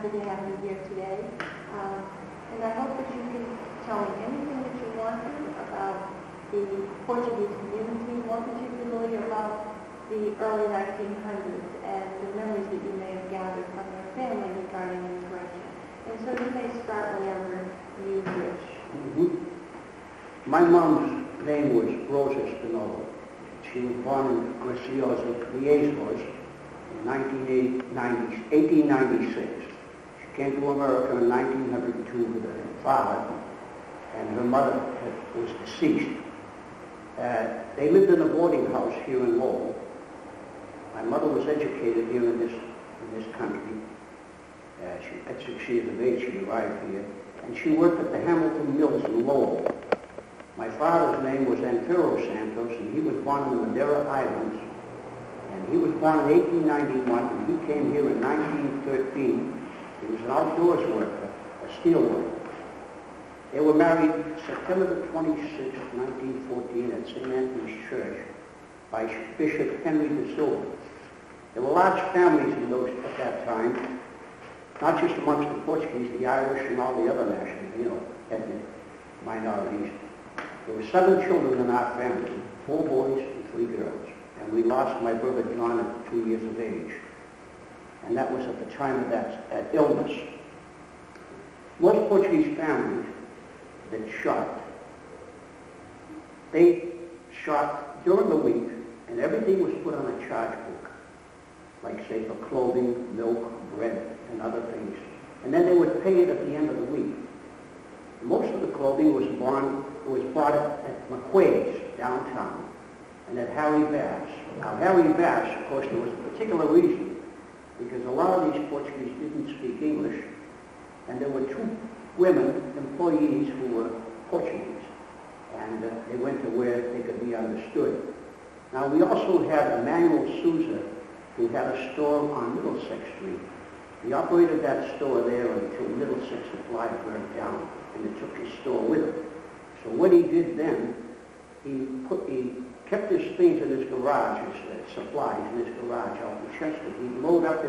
happy to have you here today. And I hope that you can tell me anything that you want to about the Portuguese community, more particularly about the early 1900s and the memories that you may have gathered from your family regarding immigration. And so you may start whenever you wish. My mom's name was Rosa Espanola. She was born in Graciosa, in 1896. She came to America in 1902 with her father, and her mother was deceased. They lived in a boarding house here in Lowell. My mother was educated here in this country. At 6 years of age, she arrived here, and she worked at the Hamilton Mills in Lowell. My father's name was Antero Santos, and he was born in the Madeira Islands. And he was born in 1891, and he came here in 1913. He was an outdoors worker, a steel worker. They were married September the 26th, 1914, at St. Anthony's Church by Bishop Henry DaSilva. There were large families at that time, not just amongst the Portuguese, the Irish, and all the other national, ethnic minorities. There were 7 children in our family, 4 boys and 3 girls. And we lost my brother John at 2 years of age. And that was at the time of that illness. Most Portuguese families that they shot during the week, and everything was put on a charge book, like say for clothing, milk, bread, and other things. And then they would pay it at the end of the week. Most of the clothing was bought at McQuaid's downtown and at Harry Bass. Now, Harry Bass, of course, there was a particular reason, because a lot of these Portuguese didn't speak English, and there were 2 women employees who were Portuguese, and they went to where they could be understood. Now, we also had Emmanuel Souza, who had a store on Middlesex Street. He operated that store there until Middlesex Supply burned down, and he took his store with him. So what he did then, he kept his things in his garage, his supplies in his garage out in Chester. He'd load up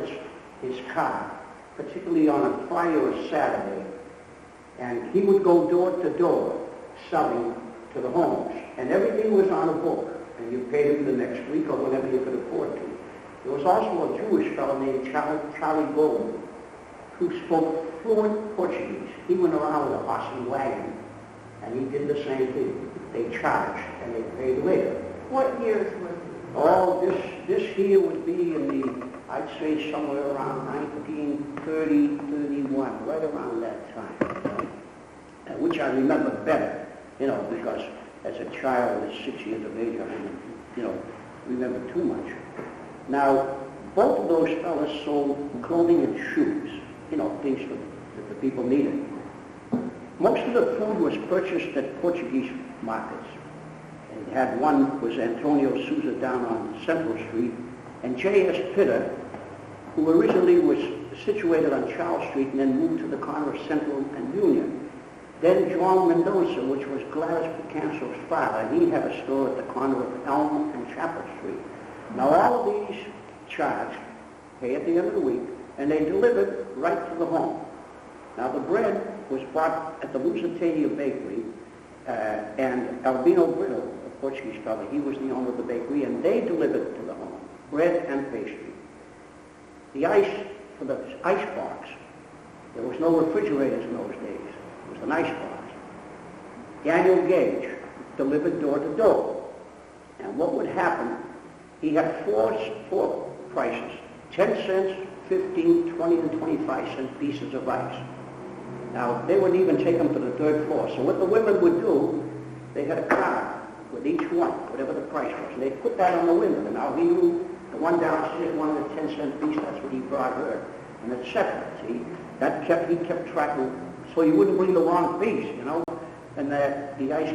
his car, particularly on a Friday or a Saturday, and he would go door to door selling to the homes. And everything was on a book, and you paid him the next week or whenever you could afford to. There was also a Jewish fellow named Charlie Golden, who spoke fluent Portuguese. He went around with a horse and wagon, and he did the same thing. They charged, and they paid later. What years was it? Oh, this here would be in the, I'd say somewhere around 1930, 31, right around that time, which I remember better, because as a child at 6 years of age, I didn't, remember too much. Now, both of those fellas sold clothing and shoes, things that the people needed. Most of the food was purchased at Portuguese markets. And had one was Antonio Souza down on Central Street, and J.S. Pitter, who originally was situated on Charles Street and then moved to the corner of Central and Union. Then João Mendoza, which was Gladys Picanso's father, he had a store at the corner of Elm and Chapel Street. Now all of these charged, pay at the end of the week, and they delivered right to the home. Now the bread was bought at the Lusitania Bakery, and Albino Brito, a Portuguese fellow, he was the owner of the bakery, and they delivered it to the home, bread and pastry. The ice, for the ice box, there was no refrigerators in those days. It was an ice box. Daniel Gage delivered door to door. And what would happen, he had four prices, 10 cents, 15, 20, and 25 cent pieces of ice. Now, they wouldn't even take them to the 3rd floor. So what the women would do, they had a card with each one, whatever the price was, and they'd put that on the window. Now, he knew the one downstairs wanted a 10-cent piece, that's what he brought her, and etc. See, he kept track of, so you wouldn't bring the wrong piece, And the ice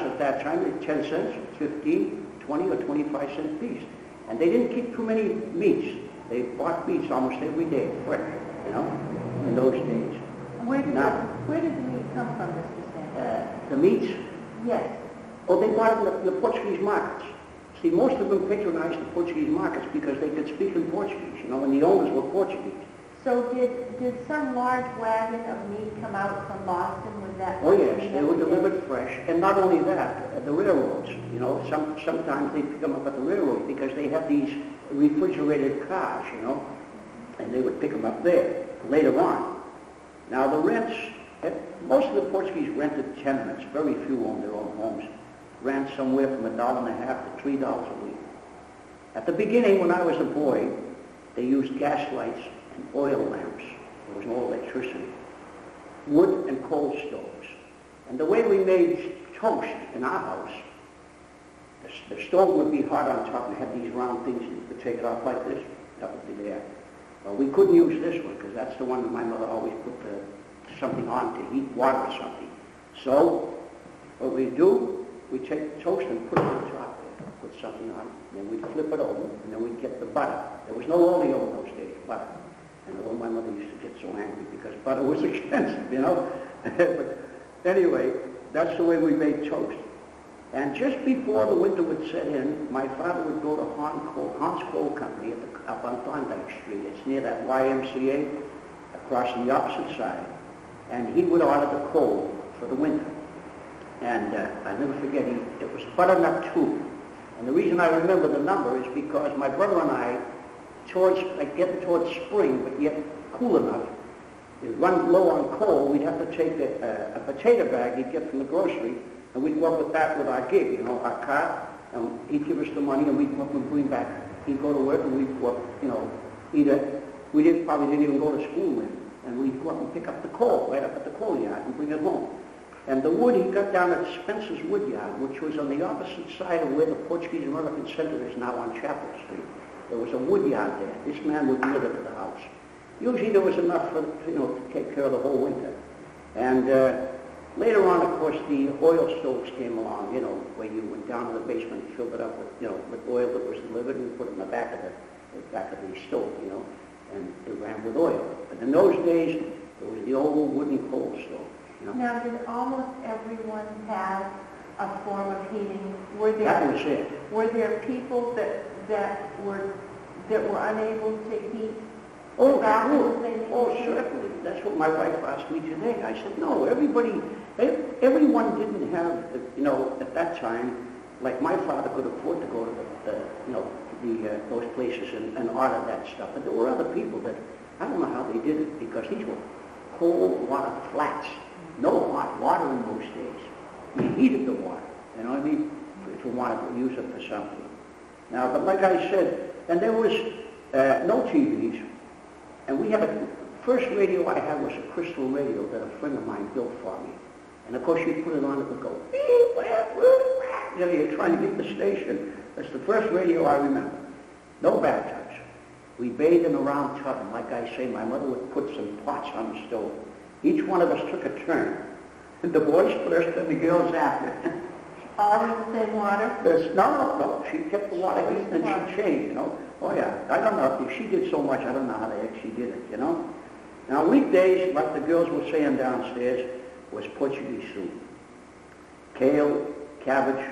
at that time was 10 cents, 15, 20, or 25 cent piece. And they didn't keep too many meats. They bought meats almost every day, fresh, in those days. Where did the meat come from, Mr. Santos? The meats? Yes. Oh, they bought it in the Portuguese markets. See, most of them patronized the Portuguese markets because they could speak in Portuguese, and the owners were Portuguese. So did some large wagon of meat come out from Boston with that? Oh yes, they were delivered fresh, and not only that, the railroads, you know, sometimes they pick them up at the railroad because they have these refrigerated cars, you know, and they would pick them up there later on. Now the rents, most of the Portuguese rented tenements, very few owned their own homes, ran somewhere from $1.50 to $3 a week. At the beginning, when I was a boy, they used gas lights and oil lamps. There was no electricity. Wood and coal stoves. And the way we made toast in our house, the stove would be hot on top and had these round things, you could take it off like this, that would be there. Well, we couldn't use this one because that's the one that my mother always put something on to heat water or something. So, what we do, we take the toast and put it on top there, put something on it, and then we'd flip it over, and then we'd get the butter. There was no oleo in those days, butter. And although my mother used to get so angry because butter was expensive, you know. But anyway, that's the way we made toast. And just before the winter would set in, my father would go to Hans Coal Company up on Thorndike Street. It's near that YMCA, across the opposite side. And he would order the coal for the winter. And I'll never forget, it was butternut 2. And the reason I remember the number is because my brother and I, getting towards spring, but yet cool enough, to run low on coal, we'd have to take a potato bag he'd get from the grocery, and we'd go up with that with our gig, you know, our car, and he'd give us the money, and we'd go up and bring back. He'd go to work, and we'd go up, you know, probably didn't even go to school then, and we'd go up and pick up the coal, right up at the coal yard, and bring it home. And the wood he got down at Spencer's Wood Yard, which was on the opposite side of where the Portuguese American Center is now on Chapel Street. There was a wood yard there. This man would deliver to the house. Usually there was enough for, you know, to take care of the whole winter. And later on, of course, the oil stoves came along, you know, where you went down to the basement and filled it up with, you know, with oil that was delivered and put it in the back of the stove, you know, and it ran with oil. But in those days, there was the old wooden coal stove. You know? Now, did almost everyone have a form of heating? That was it. Were there people that were unable to heat? Oh, certainly. That's what my wife asked me today. I said, no, everyone didn't have, you know, at that time, like my father could afford to go to those places and order that stuff. But there were other people that, I don't know how they did it, because these were cold water flats. No hot water in those days. You heated the water, you know what I mean, if you wanted to use it for something. Now, but like I said, and there was no TVs, and we had first radio I had was a crystal radio that a friend of mine built for me. And of course you put it on, it would go, you know, you're trying to get the station. That's the first radio I remember. No bathtubs. We bathed in a round tub, and like I say, my mother would put some pots on the stove. Each one of us took a turn. The boys first and the girls after. All in the same water? No. She kept the water heat and she changed, you know. Oh yeah. I don't know if she did so much. I don't know how the heck she did it, you know. Now weekdays, like the girls were saying downstairs, was Portuguese soup. Kale, cabbage,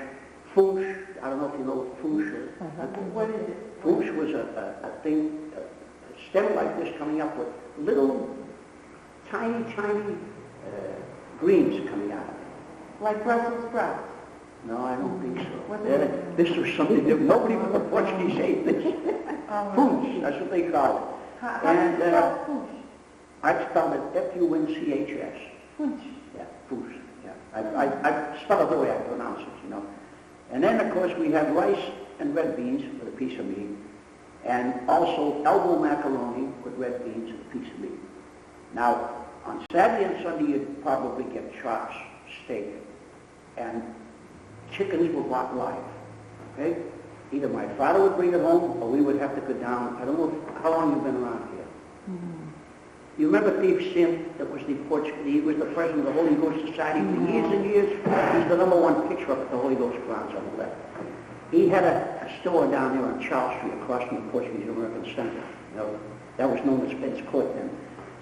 foosh. I don't know if you know what foosh is. What is it? Foosh was a thing, a stem like this coming up with little tiny greens coming out of it. Like Brussels sprouts? No, I don't think so. What is it? This was something different. Nobody from the Portuguese ate this. Foosh, that's what they call it. How do you spell foosh? I spelled it F-U-N-C-H-S. Foosh. Yeah, foosh. Yeah. I spell it the way I pronounce it, you know. And then, of course, we had rice and red beans with a piece of meat, and also elbow macaroni with red beans and a piece of meat. Now, on Saturday and Sunday, you'd probably get chops, steak, and chickens were bought live, okay? Either my father would bring it home, or we would have to go down. I don't know how long you've been around here. Mm-hmm. You remember Thief Sim? That was he was the president of the Holy Ghost Society for years and years. He's the #1 picture up at the Holy Ghost grounds on the left. He had a store down there on Charles Street across from the Portuguese American Center. You know, that was known as Spence Court then.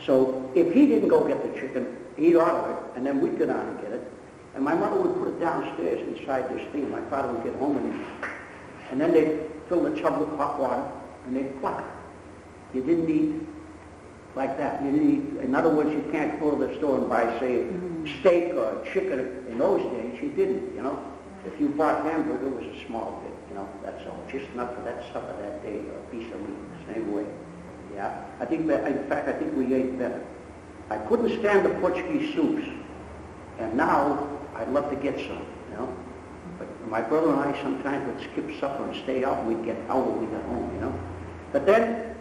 So if he didn't go get the chicken, he'd order it, and then we'd go down and get it. And my mother would put it downstairs inside this thing. My father would get home and then they'd fill the tub with hot water and they'd pluck it. You didn't need like that. You need, in other words, you can't go to the store and buy, say, steak or chicken. In those days, you didn't, you know. If you bought hamburger, it was a small bit, you know, that's all. Just enough for that supper that day, or a piece of meat, same way. Yeah, I think that, in fact, I think we ate better. I couldn't stand the Portuguese soups, and now I'd love to get some, you know. But my brother and I sometimes would skip supper and stay out, and we'd get out when we got home, you know. But then,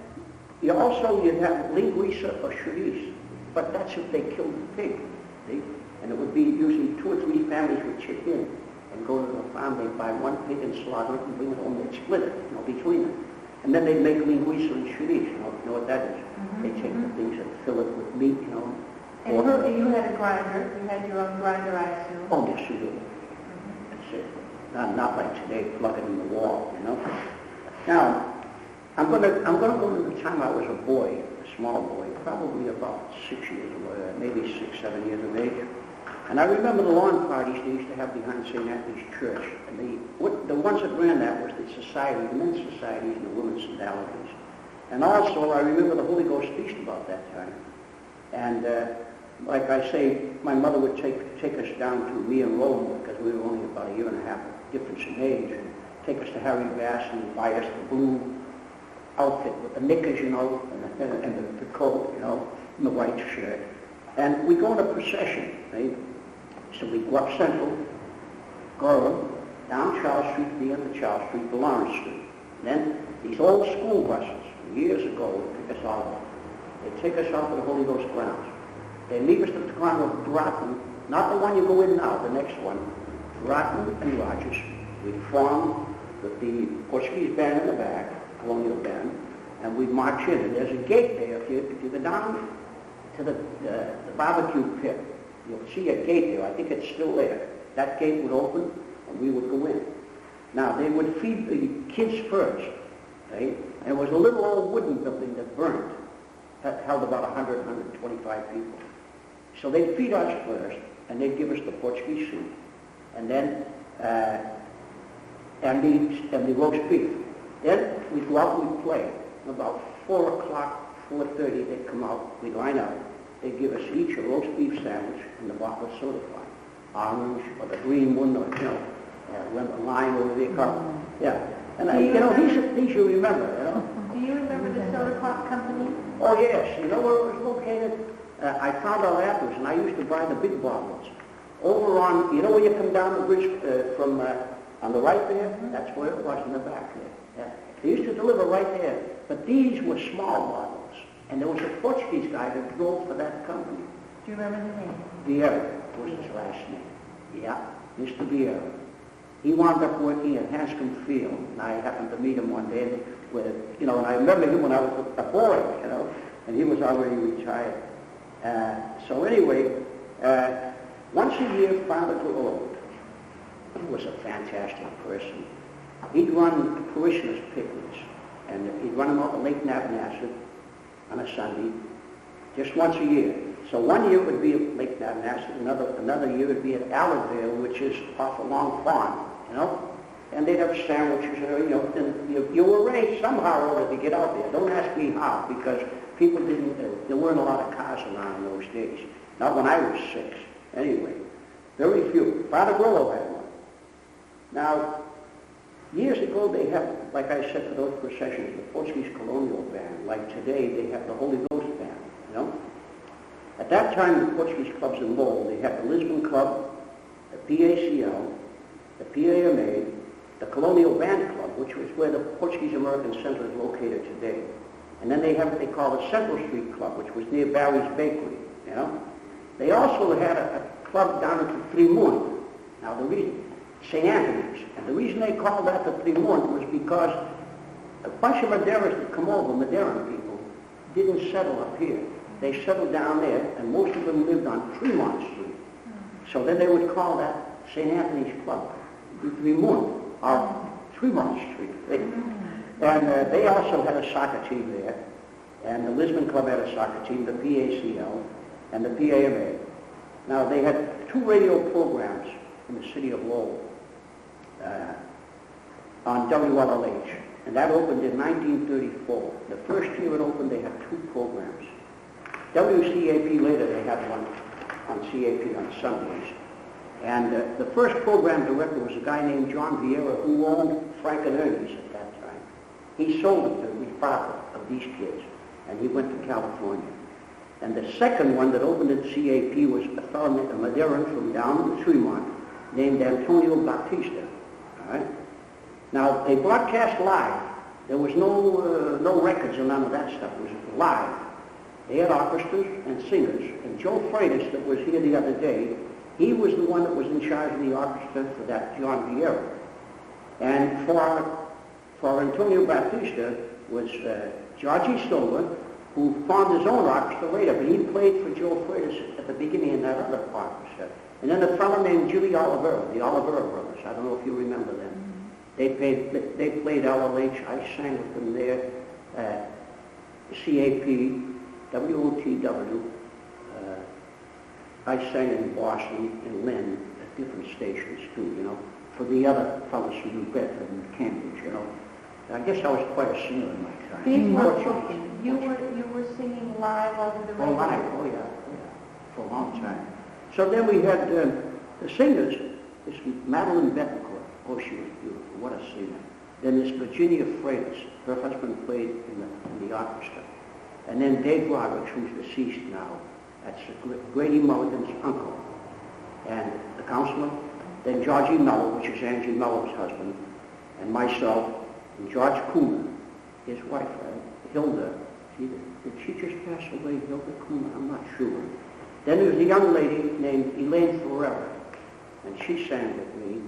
you'd have linguiça or chorizo, but that's if they killed the pig, see? And it would be usually 2 or 3 families would chip in and go to the farm. They'd buy one pig and slaughter it and bring it home. They'd split it, you know, between them. And then they'd make linguiça and chorizo, you know what that is? They take the things and fill it with meat, you know. And you had a grinder. You had your own grinder, I assume. Oh, yes, you do. That's it. Not like today, plug it in the wall, you know. Now, I'm gonna go to the time I was a boy, a small boy, probably about 6 years old, maybe 6, 7 years of age. And I remember the lawn parties they used to have behind St. Anthony's Church. And the ones that ran that was the society, the men's societies and the women's sodalities. And also, I remember the Holy Ghost feast about that time. And like I say, my mother would take us down to me and Rome, because we were only about a year and a half difference in age, and take us to Harry Bass and buy us the blue outfit with the knickers, you know, and the coat, you know, and the white shirt. And we go in a procession, right? So we go up Central, go down Charles Street, to the end of Charles Street, to Lawrence Street. And then these old school buses, years ago, would pick us all up. They take us out to the Holy Ghost grounds. They leave us at the corner of Broughton, not the one you go in now, the next one, Broughton and Rogers. We'd form with the Portuguese band in the back, colonial band, and we'd march in. And there's a gate there. If you go down to the barbecue pit, you'll see a gate there. I think it's still there. That gate would open, and we would go in. Now, they would feed the kids first, right? And it was a little old wooden building that burned. That held about 100, 125 people. So they'd feed us first, and they'd give us the Portuguese soup, and then and the roast beef. Then we'd go out and we'd play. About 4 o'clock, 4:30, they'd come out, we'd line up. They'd give us each a roast beef sandwich and a bottle of soda pop. Orange, or the green one, or, you know, lime over the car. Yeah. And, you know, these you remember, you know. Do you remember the soda pop company? Oh, yes. You know where it was located? I found out afterwards, and I used to buy the big bottles. Over on, you know where you come down the bridge from, on the right there? That's where it was in the back there. Yeah. They used to deliver right there. But these were small bottles. And there was a Portuguese guy that drove for that company. Do you remember the name? Vieira was his last name. Yeah, Mr. Vieira. He wound up working at Hanscom Field, and I happened to meet him one day with, you know, and I remember him when I was a boy, you know, and he was already retired. So anyway, once a year, Father Growell, he was a fantastic person. He'd run parishioners' picnics, and he'd run them out to Lake Navnasset on a Sunday, just once a year. So one year it would be at Lake Navnasset, another year it would be at Allardale, which is off a long farm, you know, and they'd have sandwiches, you know, and you arranged somehow or other to get out there. Don't ask me how, because people didn't, there weren't a lot of cars around in those days. Not when I was 6. Anyway, very few. Father Grollo had one. Now, years ago they had, like I said, for those processions, the Portuguese colonial band. Like today, they have the Holy Ghost band, you know. At that time, the Portuguese clubs in Lowell, they had the Lisbon Club, the PACL, the PAMA, the Colonial Band Club, which was where the Portuguese American Center is located today. And then they have what they call the Central Street Club, which was near Barry's Bakery, you know. They also had a club down at the Tremont. Now the reason, St. Anthony's, and the reason they called that the Tremont was because a bunch of Madeiras that come over, Madeiran people, didn't settle up here. They settled down there, and most of them lived on Tremont Street. So then they would call that St. Anthony's Club, the Tremont, or Tremont Street. And they also had a soccer team there, and the Lisbon Club had a soccer team, the PACL, and the PAMA. Now, they had 2 radio programs in the city of Lowell on WLLH, and that opened in 1934. The first year it opened, they had 2 programs. WCAP later, they had one on CAP on Sundays. And the first program director was a guy named John Vieira, who owned Frank and Ernie's at that time. He sold it to the father of these kids, and he went to California. And the second one that opened at CAP was a fellow, a Madeiran from down in Fremont, named Antonio Bautista. All right? Now, they broadcast live. There was no records or none of that stuff. It was live. They had orchestras and singers. And Joe Freitas, that was here the other day, he was the one that was in charge of the orchestra for that John Vieira. And for Antonio Bautista was Georgie Silva, who formed his own orchestra later, but he played for Joe Freitas at the beginning in that other orchestra. And then a fellow named Jimmy Olivera, the Olivera brothers. I don't know if you remember them. They played LLH. I sang with them there. CAP, WOTW. I sang in Boston and Lynn at different stations too, you know, for the other fellows from New Bedford and Cambridge, you know. I guess I was quite a singer in my time. These were cooking. You were singing live over the radio. Oh, live, oh yeah, for a long time. So then we had the singers, this Madeline Betancourt. Oh, she was beautiful. What a singer. Then this Virginia Freitas. Her husband played in the orchestra. And then Dave Rodrigues, who's deceased now. That's Grady Mulligan's uncle. And the counselor. Then Georgie Mello, which is Angie Mello's husband. And myself. And George Coomer, his wife, Hilda. Did she just pass away, Hilda Coomer? I'm not sure. Then there was a young lady named Elaine Ferreira. And she sang with me.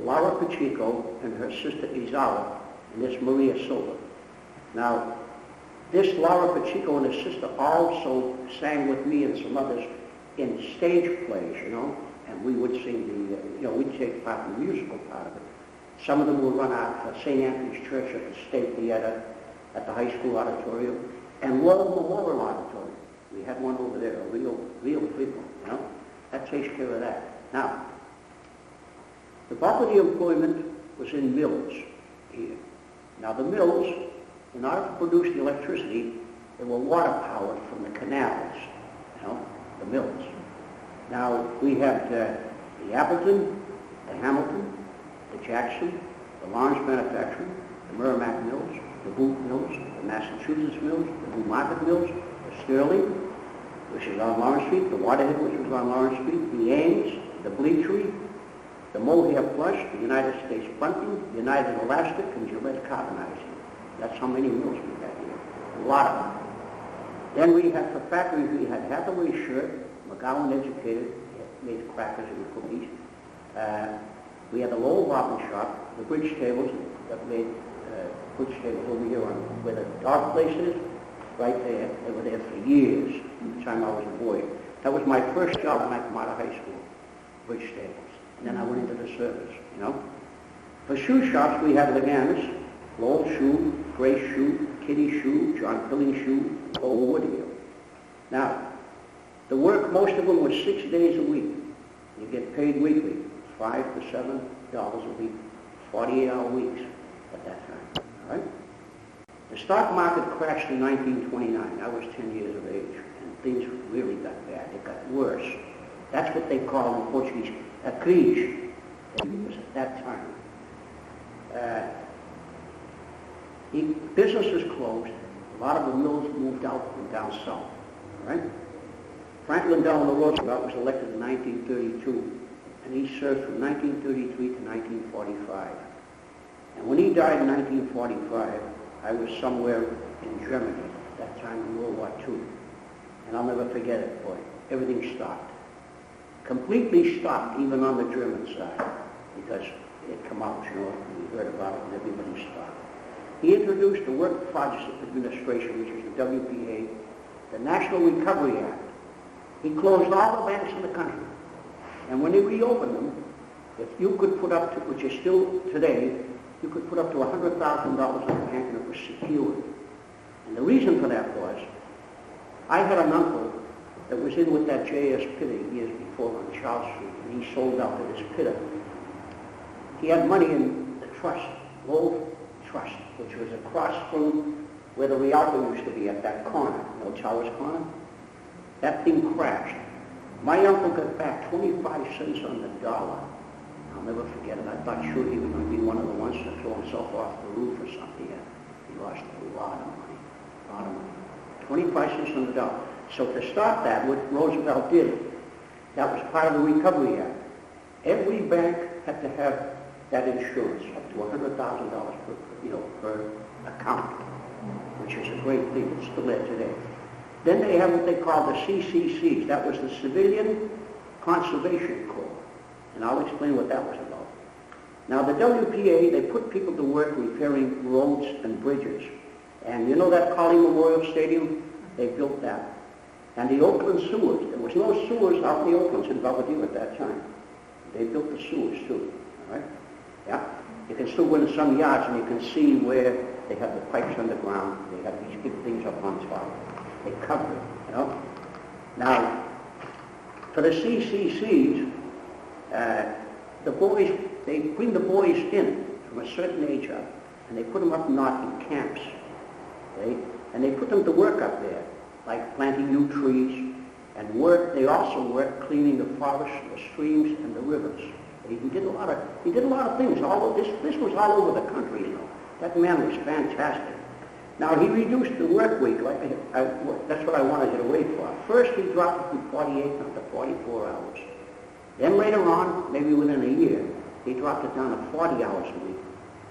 Laura Pacheco and her sister Izala, and this Maria Silva. Now, this Laura Pacheco and her sister also sang with me and some others in stage plays, you know, and we would sing we'd take part in the musical part of it. Some of them would run out for St. Anthony's Church at the State Theater, at the high school auditorium, and Lowell Memorial Auditorium. We had one over there, a real big one, you know. That takes care of that. Now, the bulk of the employment was in mills here. Now the mills, in order to produce the electricity, they were water powered from the canals, you know, the mills. Now we had the Appleton, the Hamilton, the Jackson, the Lawrence Manufacturing, the Merrimack Mills, the Boot Mills, the Massachusetts Mills, the New Market Mills, the Sterling, which is on Lawrence Street, the Waterhead, which was on Lawrence Street, the Ames, the Bleachery, the Mohair Plush, the United States Bunting, United Elastic, and Gillette Carbonizing. That's how many mills we had here. A lot of them. Then we had, for factories, we had Hathaway Shirt, McGowan Educated, made crackers and cookies. We had the Lowell Barber Shop, the bridge tables that made bridge tables over here on where the dog place is, right there. They were there for years, from the time I was a boy. That was my first job when I came out of high school, bridge tables. And then I went into the service, you know. For shoe shops, we had Leganis, Lowell Shoe, Grace Shoe, Kitty Shoe, John Pilling Shoe, Lowell Woodhill. Now, the work, most of them was 6 days a week. You get paid weekly, $5 to $7 a week, 48-hour weeks at that time, all right? The stock market crashed in 1929. I was 10 years of age, and things really got bad. It got worse. That's what they call in Portuguese a crise. It was at that time. Businesses closed. A lot of the mills moved out and down south. All right? Franklin Delano Roosevelt was elected in 1932, and he served from 1933 to 1945. And when he died in 1945, I was somewhere in Germany at that time in World War II. And I'll never forget it, boy. Everything stopped. Completely stopped, even on the German side, because it had come out, you know, and we heard about it, and everybody stopped. He introduced the Work Projects Administration, which is the WPA, the National Recovery Act. He closed all the banks in the country. And when he reopened them, if you could put up to, which is still today, you could put up to $100,000 in the bank and it was secured. And the reason for that was, I had an uncle that was in with that J.S. Pitter years before on Charles Street, and he sold out to this Pitter. He had money in the trust, Lowell Trust, which was across from where the Rialto used to be at that corner, you know, Towers Corner. That thing crashed. My uncle got back 25 cents on the dollar. I'll never forget it. I thought sure he was going to be one of the ones to throw himself off the roof or something. Yeah. He lost a lot of money. A lot of money. 25 cents on the dollar. So to start that, what Roosevelt did, that was part of the Recovery Act. Every bank had to have that insurance, up to $100,000 per account, which is a great thing. It's still there today. Then they have what they call the CCCs. That was the Civilian Conservation Corps. And I'll explain what that was about. Now the WPA, they put people to work repairing roads and bridges. And you know that Collie Memorial Stadium? They built that. And the Oakland sewers, there was no sewers out in the Oaklands in Belvedere at that time. They built the sewers too, all right? Yeah? You can still go into some yards and you can see where they have the pipes underground. They have these big things up on top. They cover it, you know? Now, for the CCCs, the boys, they bring the boys in from a certain age up, and they put them up north in camps, okay? And they put them to work up there, like planting new trees, and work. They also work cleaning the forests, the streams, and the rivers. He did a lot of things. This was all over the country, you know. That man was fantastic. Now he reduced the work week. That's what I wanted you to wait for. First he dropped it from 48 down to 44 hours. Then later on, maybe within a year, he dropped it down to 40 hours a week.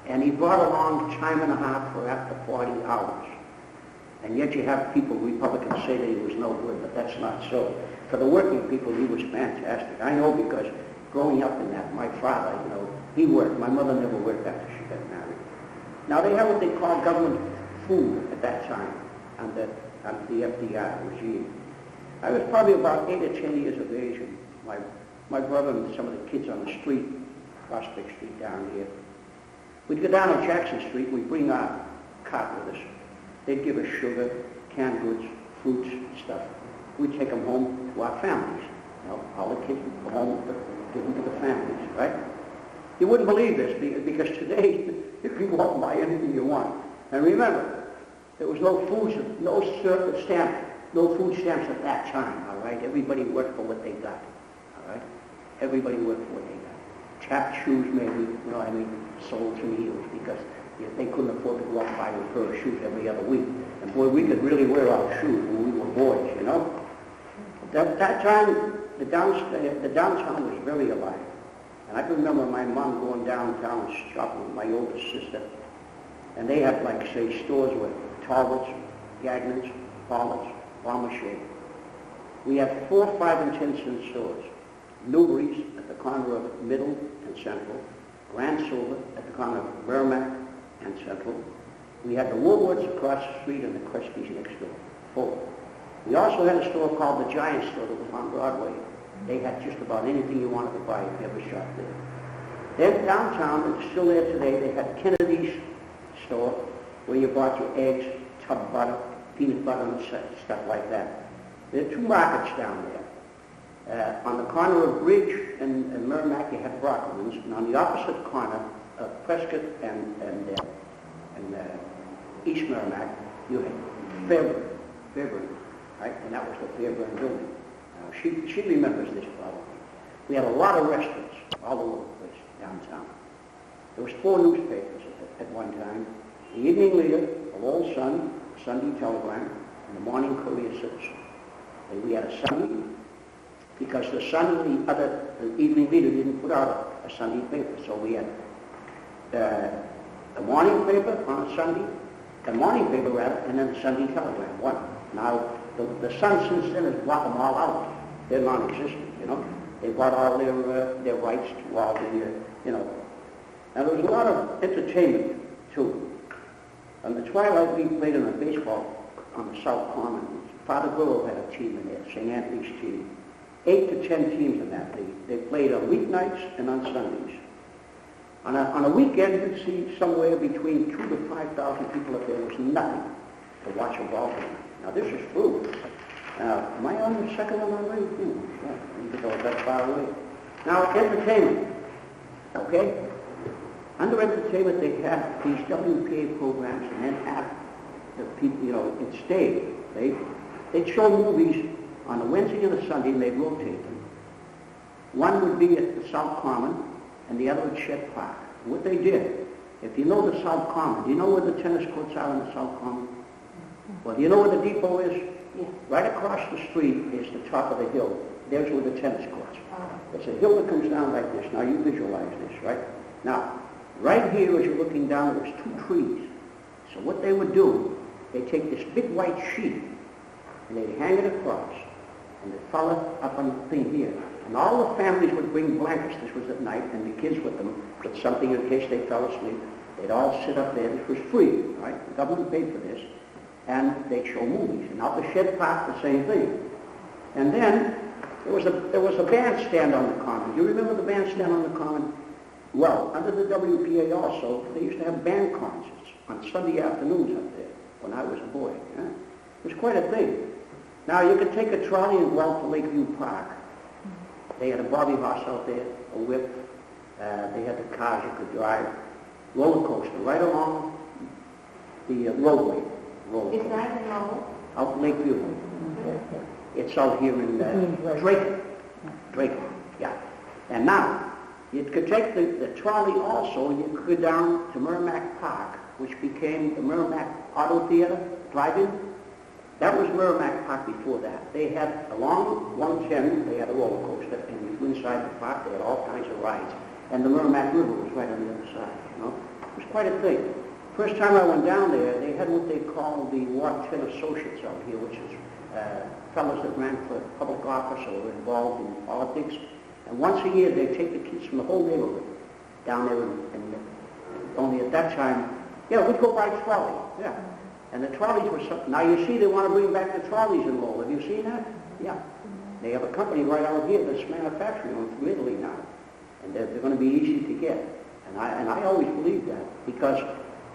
And he brought along time and a half for after 40 hours. And yet you have people, Republicans, say that he was no good, but that's not so. For the working people, he was fantastic. I know because growing up in that, my father, you know, he worked. My mother never worked after she got married. Now they have what they call government food at that time under the FDR regime. I was probably about 8 or 10 years of age, and my brother and some of the kids on the street, Prospect Street down here, we'd go down on Jackson Street, we'd bring our cart with us. They'd give us sugar, canned goods, fruits, stuff. We'd take them home to our families. You know, all the kids would go home, give them to the families, right? You wouldn't believe this because today you can go out and buy anything you want. And remember, there was no food stamps at that time, all right? Everybody worked for what they got, all right? Everybody worked for what they got. Chapped shoes maybe, you know what I mean, sold to heels because they couldn't afford to go out and buy a pair of shoes every other week. And boy, we could really wear our shoes when we were boys, you know? That time, the downtown was very alive. And I can remember my mom going downtown shopping with my older sister. And they had, like, say, stores with Talbots, Gagnons, Pollards, Bomber-Shade. We had 4, 5, and 10 cent stores. Newbury's at the corner of Middle and Central. Grand Silver at the corner of Merrimack and Central. We had the Woolworths across the street and the Crispies next door, full. We also had a store called the Giant Store that was on Broadway. They had just about anything you wanted to buy if you ever shopped there. Then downtown, it's still there today, they had Kennedy's store where you bought your eggs, tub butter, peanut butter, and stuff like that. There are 2 markets down there. On the corner of Bridge and Merrimack, you had Brockman's, and on the opposite corner of Prescott and East Merrimack, you had Fairburn, right? And that was the Fairburn building. She remembers this probably. We had a lot of restaurants all over the place downtown. There was 4 newspapers at one time. The Evening Leader, the Lowell Sun, the Sunday Telegram, and the Morning Courier Citizen. And we had a Sunday, because the Sun and the Evening Leader didn't put out a Sunday paper. So we had the morning paper on a Sunday, the morning paper rather, and then the Sunday Telegram, one. Now, the Sun since then has bought them all out. They're non-existent, you know. They bought all their rights to all the, you know. Now, there was a lot of entertainment, too. On the twilight, we played in a baseball on the South Common. Father Grove had a team in there, St. Anthony's team. 8 to 10 teams in that league. They played on weeknights and on Sundays. On a weekend, you'd see somewhere between 2,000 to 5,000 people if there was nothing to watch a ball game. Now, this is true. Am I on the second one already? Yeah, I didn't think I was that far away. Now, entertainment, okay? Under entertainment, they have these WPA programs, and then the people, you know, it stayed. They'd show movies on a Wednesday and a Sunday, and they'd rotate them. One would be at the South Common, and the other at Shed Park. What they did, if you know the South Common, do you know where the tennis courts are in the South Common? Well, do you know where the depot is? Yeah. Right across the street is the top of the hill. There's where the tennis courts are. It's a hill that comes down like this. Now you visualize this, right? Now, right here as you're looking down, there's two trees. So what they would do, they'd take this big white sheet, and they'd hang it across, and they'd follow up on the thing here. And all the families would bring blankets. This was at night, and the kids with them, with something in case they fell asleep. They'd all sit up there. This was free, right? The government paid for this. And they'd show movies. And out the Shed Park, the same thing. And then there was a bandstand on the Common. Do you remember the bandstand on the Common? Well, under the WPA also, they used to have band concerts on Sunday afternoons up there when I was a boy. Yeah? It was quite a thing. Now, you could take a trolley and go out to Lakeview Park. They had a bobby horse out there, a whip. They had the cars you could drive. Roller coaster right along the roadway. Is that in Lowell? Out in Lakeview. It's out here in Draco. Yeah. And now, you could take the trolley also, and you could go down to Merrimack Park, which became the Merrimack Auto Theater, drive-in. That was Merrimack Park before that. They had, along 110, they had a roller coaster, and you go inside the park, they had all kinds of rides. And the Merrimack River was right on the other side, you know. It was quite a thing. First time I went down there, they had what they call the Ward 10 Associates out here, which is fellows that ran for public office or were involved in politics. And once a year, they'd take the kids from the whole neighborhood down there, and only at that time, yeah, we'd go by trolley, yeah. And the trolleys were something. Now you see they want to bring back the trolleys in Lowell. Have you seen that? Yeah. They have a company right out here that's manufacturing them from Italy now. And they're going to be easy to get. And I always believed that, because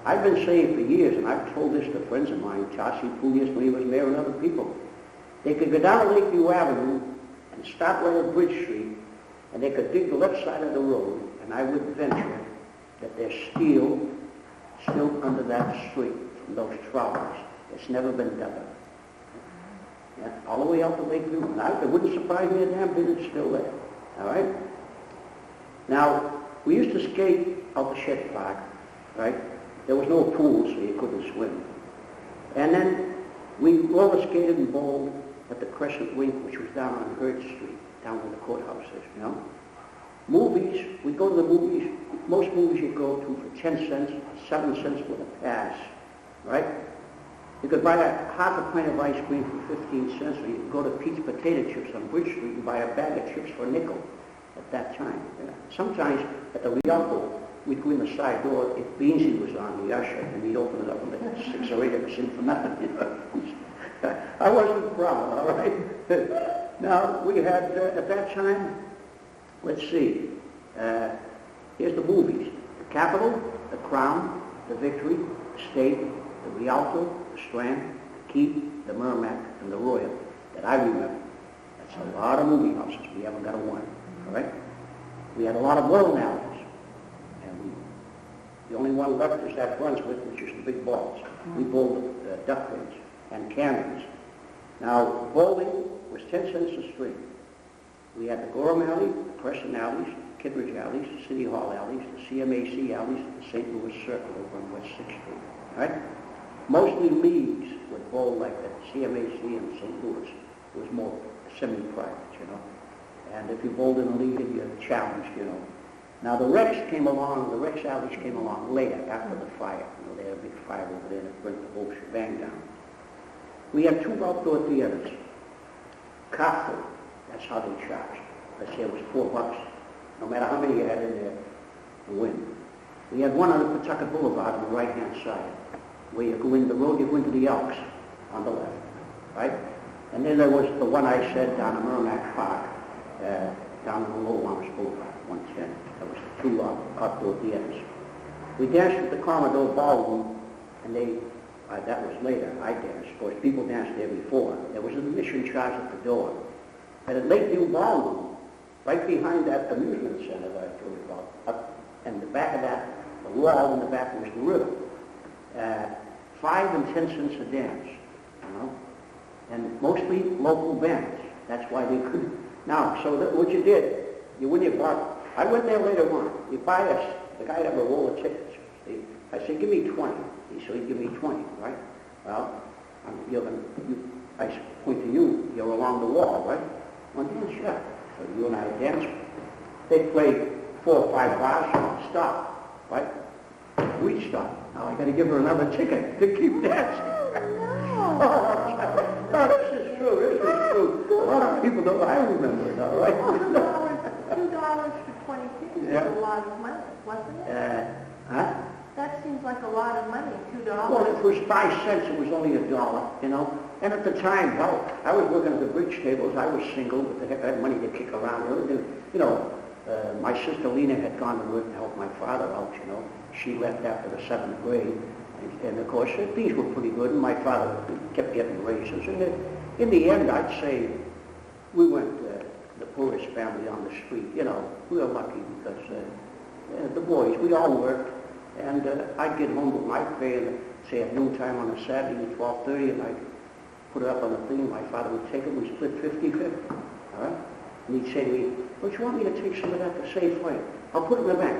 I've been saying for years, and I've told this to friends of mine, Chauncey Poulias when he was mayor and other people, they could go down to Lakeview Avenue and stop right at Bridge Street, and they could dig the left side of the road, and I would venture that there's steel still under that street from those trolleys. It's never been dug up. Yeah, all the way out to Lakeview. And it wouldn't surprise me a damn bit, it's still there. All right? Now, we used to skate out the Shed Park, right? There was no pool, so you couldn't swim. And then we roller skated and bowled at the Crescent Wing, which was down on Hurd Street, down where the courthouse is, you know. Movies, we'd go to the movies. Most movies you'd go to for 10 cents, 7 cents with a pass, right? You could buy half a pint of ice cream for 15 cents, or you could go to Pete's Potato Chips on Bridge Street and buy a bag of chips for a nickel at that time. Yeah. Sometimes at the Rialto, we'd go in the side door. If Beansy was on, the usher, and we'd open it up and let 6 or 8 of us in for nothing. You know? I wasn't proud, all right? Now, we had, at that time, let's see, here's the movies. The Capitol, the Crown, the Victory, the State, the Rialto, the Strand, the Keep, the Merrimack, and the Royal that I remember. That's a lot of movie houses. We haven't got a one, all right? We had a lot of bowling alleys. The only one left is that Brunswick, which is the big balls. We bowled duck rings and cannons. Now, bowling was 10 cents a string. We had the Gorham Alley, the Crescent Alleys, the Kittredge Alleys, the City Hall Alleys, the CMAC Alleys, and the St. Louis Circle over on West 6th Street. Right? Mostly leagues would bowl like that, CMAC and St. Louis. It was more semi-private, you know. And if you bowled in a league, you challenged, you know. Now the Rex came along, the Rex Alleys came along later, after the fire. You know, they had a big fire over there that burnt the whole shebang down. We had 2 outdoor theaters. Copper, that's how they charged. Let's say it was $4, no matter how many you had in there to win. We had one on the Pawtucket Boulevard on the right-hand side, where you go in the road, you go into the Elks on the left, right? And then there was the one I said down in Merrimack Park, down on the Low Launch Boulevard, 110. That was the 2 outdoor theaters. We danced at the Commodore Ballroom, and that was later. I danced. Of course, people danced there before. There was an admission charge at the door. And at Lakeview Ballroom, right behind that amusement center that I told you about, up in the back of that, the wall in the back was the river. 5 and 10 cents a dance, you know, and mostly local bands. That's why they couldn't. Now, so that what you did, when you bought, I went there later on. You buy us, the guy had a roll of tickets. I said, give me 20. He said, give me 20, right? Well, I point to you, you're along the wall, right? Well, dance, yeah. So you and I danced. They played 4 or 5 bars, stop, right? We stopped. Now I got to give her another ticket to keep dancing. No, this is true. This is true. A lot of people don't. I remember it, all right? $2 for 20 tickets is a lot of money, wasn't it? Huh? That seems like a lot of money, $2. Well, it was 5 cents. It was only $1, you know. And at the time, well, I was working at the bridge tables. I was single, but I had money to kick around. You know, my sister Lena had gone to work to help my father out, you know. She left after the 7th grade. And of course, things were pretty good, and my father kept getting raises. And in the end, I'd say we weren't the poorest family on the street. You know, we were lucky because the boys, we all worked. And I'd get home with my pay, and say at noontime on a Saturday at 12:30, and I'd put it up on the thing. My father would take it. We split 50-50. All right? And he'd say to me, don't you want me to take some of that to Safeway? I'll put it in the bank.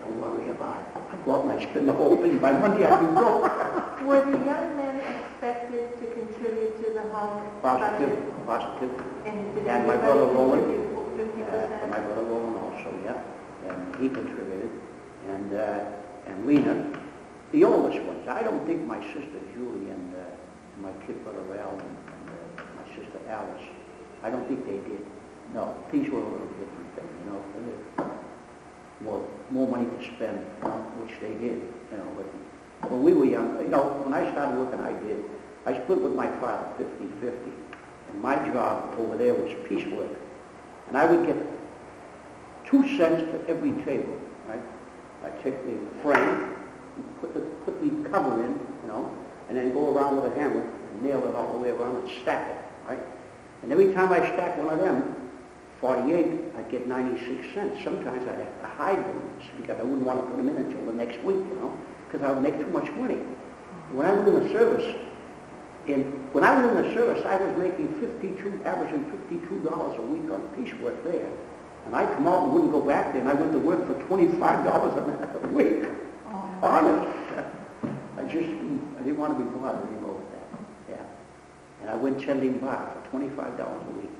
Don't worry about it. I go out and I spend the whole thing. By Monday I'd be broke. Were the young men expected to contribute to the home? Positive. And my brother Roland. 50%? And my brother Roland also, yeah. And he contributed. And Lena, the oldest ones. I don't think my sister Julie and my kid brother Al and my sister Alice, I don't think they did. No, these were a little different things, you know. More money to spend, you know, which they did, you know. But when we were young, you know, when I started working, I split with my father 50-50. And my job over there was piecework. And I would get 2 cents for every table, right? I'd take the frame, put the cover in, you know, and then go around with a hammer and nail it all the way around and stack it, right? And every time I stacked one of them, 48, I'd get 96 cents. Sometimes I'd have to hide them because I wouldn't want to put them in until the next week, you know, because I would make too much money. When I was in the service, I was making averaging $52 a week on piecework there. And I'd come out and wouldn't go back there, and I went to work for $25 a week. Oh. Honest. I didn't want to be bothered anymore with that. Yeah. And I went tending bar for $25 a week.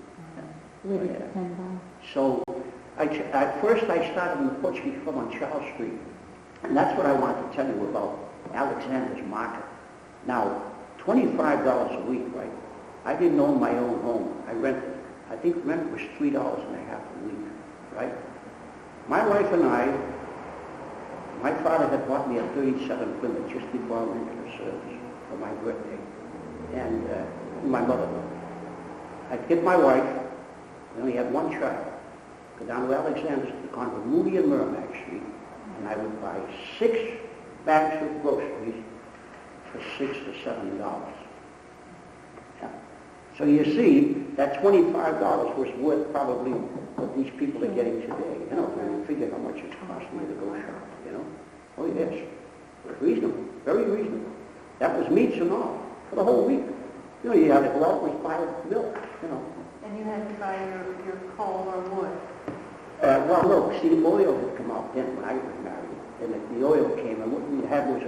So at first I started in the Portuguese Club on Charles Street. And that's what I wanted to tell you about Alexander's Market. Now, $25 a week, right? I didn't own my own home. I rented. I think rent was $3.50 a week, right? My wife and my father had bought me a 37 Plymouth just before I went into the service for my birthday. And my mother. I'd get my wife. We only had one child. Go down to Alexander's, on Rudy and Merrimack Street, and I would buy 6 bags of groceries for $6 to $7. Yeah. So you see, that $25 was worth probably what these people are getting today. You know, when you figure how much it's costing you to go shop, you know. Oh yes, it was reasonable, very reasonable. That was meats and all for the whole week. You know, you had to go out and buy milk, you know. And you had to buy your coal or wood. Well, look, see, the oil had come out then when I was married. And the oil came, and what we had was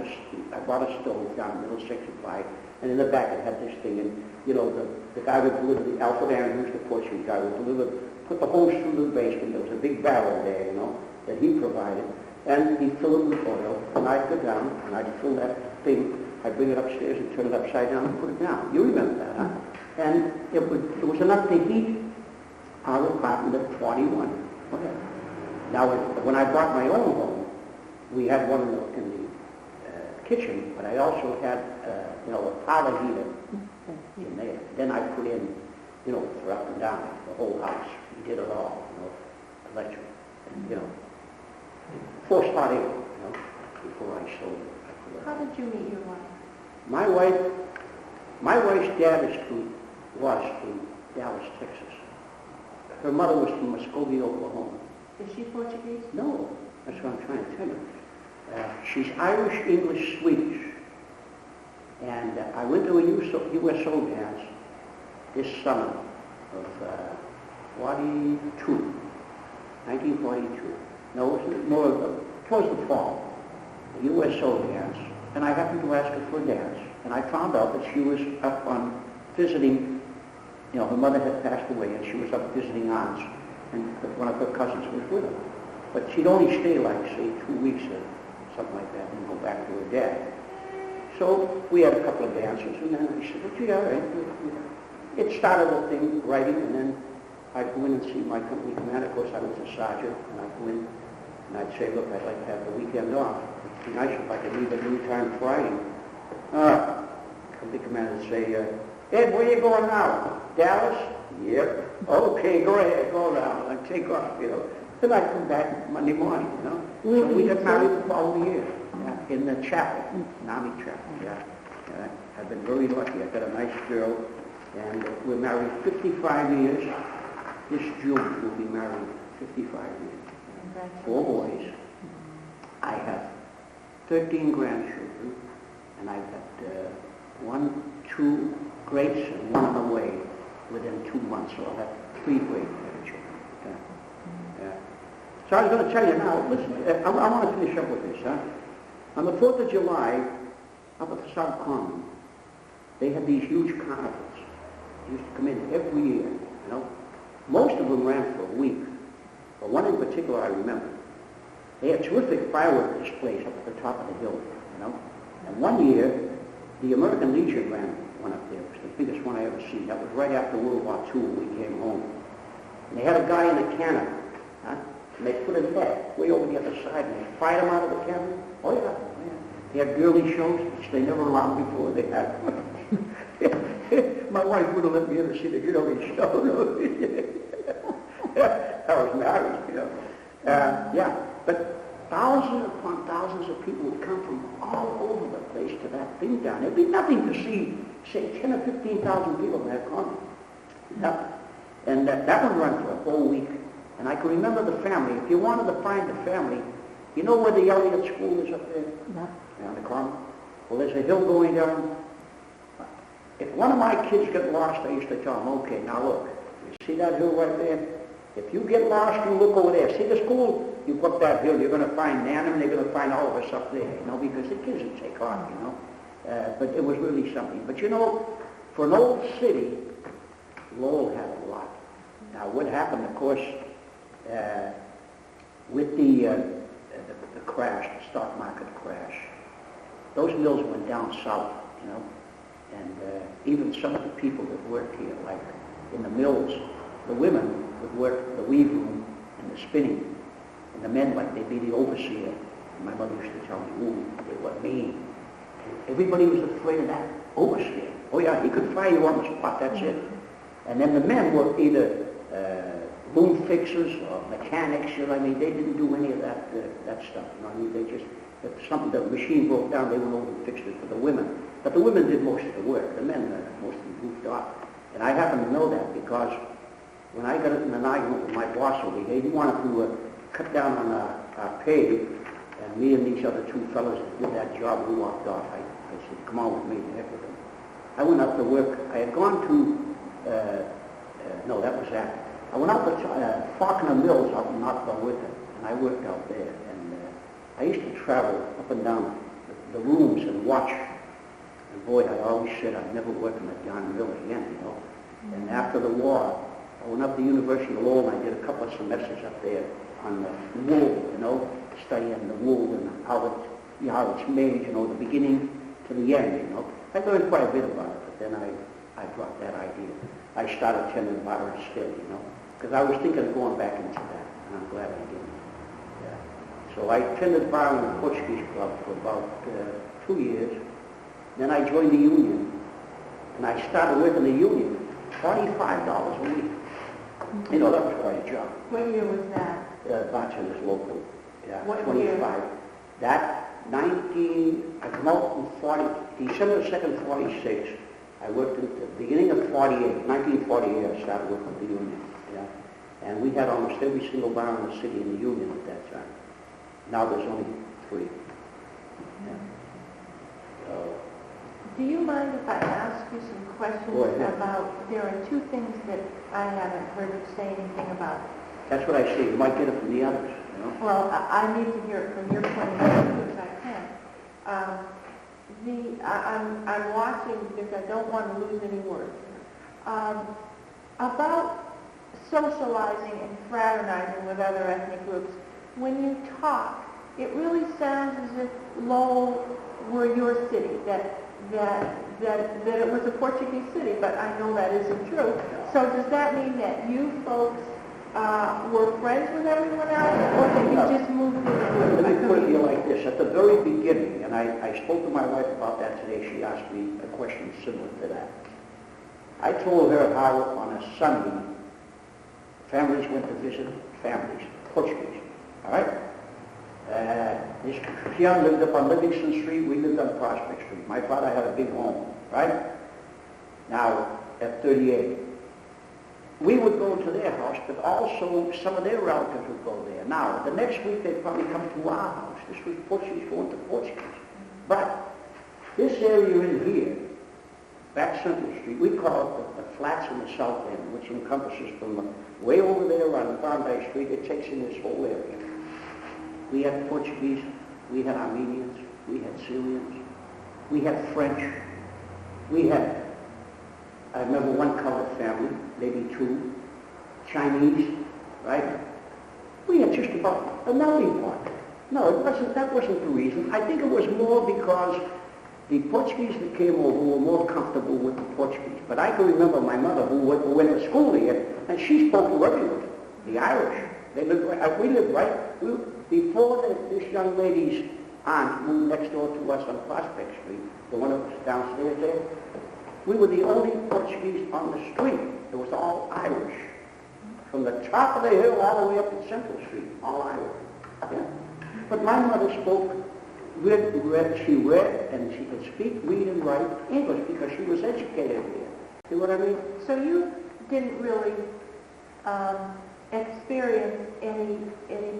I bought a stove down in Middlesex Supply, and in the back it had this thing, and, you know, the guy would deliver, the Alfred Andrews, the Portuguese guy, would deliver, put the hose through the basement. There was a big barrel there, you know, that he provided, and he'd fill it with oil, and I'd go down, and I'd fill that thing, I'd bring it upstairs and turn it upside down and put it down. You remember that, huh? And it was enough to heat our apartment at 41. Whatever. Now, when I bought my own home, we had one in the kitchen, but I also had, you know, a parlor heater in there. Then I put in, you know, for up and down the whole house. We did it all, you know, electric, and, you know, forced hot air, you know, before I sold it. How did you meet your wife? My wife's dad was from Dallas, Texas. Her mother was from Muskogee, Oklahoma. Is she Portuguese? No, that's what I'm trying to tell you. She's Irish, English, Swedish. And I went to a USO dance this summer of 1942. No, it was more towards the fall, a USO dance. And I happened to ask her for a dance. And I found out that she was up on visiting, her mother had passed away, and she was up visiting aunts, and one of her cousins was with her. But she'd only stay like, say, 2 weeks or something like that, and go back to her dad. So we had a couple of dances, and then I said, well, gee, all right. It started a thing, writing, and then I'd go in and see my company commander. Of course, I was a sergeant, and I'd go in, and I'd say, look, I'd like to have the weekend off. It'd be nice if I could leave at any time Friday. Company commander would say, Ed, where are you going now? Dallas? Yep. Okay, go ahead, go now, and take off, Then I'd come back Monday morning, So we got married the following year, in the chapel, an army chapel, I've been very lucky. I've got a nice girl, and we're married 55 years. This June we'll be married 55 years. 4 boys. I have 13 grandchildren, and I've got 2 greats and 1 on the way within 2 months, so I'll have 3 great-grandchildren. So I was going to tell you now, listen, I want to finish up with this, On the 4th of July, up at the South Common, they had these huge carnivals. They used to come in every year, Most of them ran for a week, but one in particular I remember. They had terrific firework displays up at the top of the hill, And one year, the American Legion ran one up there. It was the biggest one I ever seen. That was right after World War II when we came home. And they had a guy in a cannon, and they put his head way over the other side, and they fired him out of the cannon. Oh yeah. They had girly shows, which they never allowed before. They had. My wife wouldn't let me ever see the girly show. I was married, But thousands upon thousands of people would come from all over the place to that thing down. There'd be nothing to see, say, 10 or 15,000 people in that corner. And that would run for a whole week. And I can remember the family. If you wanted to find the family, you know where the Elliott School is up there? No. Down the corner? Well, there's a hill going down. If one of my kids got lost, I used to tell them, okay, now look, you see that hill right there? If you get lost, you look over there. See the school? You go up that hill, you're going to find Nana, and they're going to find all of us up there, because the kids would take off, But it was really something. But for an old city, Lowell had a lot. Now, what happened, of course, with the crash, the stock market crash, those mills went down south, and even some of the people that worked here, like in the mills, the women would work the weave room and the spinning, and the men, like, they'd be the overseer. And my mother used to tell me, ooh, they were mean. Everybody was afraid of that overseer. Oh yeah, he could fire you on the spot, that's it. And then the men were either loom fixers or mechanics, they didn't do any of that stuff. They just, if the machine broke down, they went over and fixed it for the women. But the women did most of the work. The men mostly goofed off. And I happen to know that because when I got in an argument with my boss over here, he wanted to cut down on our pay, and me and these other 2 fellows that did that job, we walked off. I said, come on with me, heck with them. I went up to work. I had gone to, no, that was that. I went out to Faulkner Mills out in Knoxville with him, and I worked out there. And I used to travel up and down the rooms and watch. And boy, I always said I'd never work in a darn mill again, And after the war, I went up to the University of Lowell, and I did a couple of semesters up there on the wool, studying the wool and how it's made, the beginning to the end, I learned quite a bit about it, but then I dropped that idea. I started tending the bar instead, because I was thinking of going back into that, and I'm glad I didn't. So I tended bar in the Portuguese club for about 2 years. Then I joined the union, and I started working the union, $45 a week. That was quite a job. What year was that? Bartender's local. Yeah, what 25. Year? That, I come out in December 2nd, 46. I worked at the beginning of 1948, I started working at the union. And we had almost every single bar in the city in the union at that time. Now there's only 3. So, do you questions Go ahead. about, there are two things that I haven't heard you say anything about. That's what I say. You might get it from the others, you know? Well, I need to hear it from your point of view, which I can. I'm watching because I don't want to lose any words. About socializing and fraternizing with other ethnic groups. When you talk, it really sounds as if Lowell were your city, that it was a Portuguese city, but I know that isn't true. So does that mean that you folks were friends with everyone else, or that you just moved into Let me put it to you like this. At the very beginning, and I spoke to my wife about that today, she asked me a question similar to that. I told her how on a Sunday, families went to visit families, Portuguese, all right? This young lived up on Livingston Street, we lived on Prospect Street. My father had a big home, right? Now, at 38. We would go to their house, but also some of their relatives would go there. Now, the next week they'd probably come to our house. This was Portuguese going to Portuguese. But this area in here, back Central Street, we call it the flats in the south end, which encompasses from way over there on Bondi Street, it takes in this whole area. We had Portuguese, we had Armenians, we had Syrians, we had French, we had, I remember one colored family, maybe two, Chinese, right? We had just about a melting pot. No, that wasn't the reason. I think it was more because the Portuguese that came over were more comfortable with the Portuguese. But I can remember my mother who went to school here, and she spoke to everyone. The Irish, they lived right, we lived right, before this young lady's aunt moved next door to us on Prospect Street, the one that was downstairs there, we were the only Portuguese on the street. It was all Irish. From the top of the hill all the way up to Central Street, all Irish. Yeah. But my mother spoke, she read, and she could speak, read, and write English because she was educated here. See what I mean? So you didn't really experience any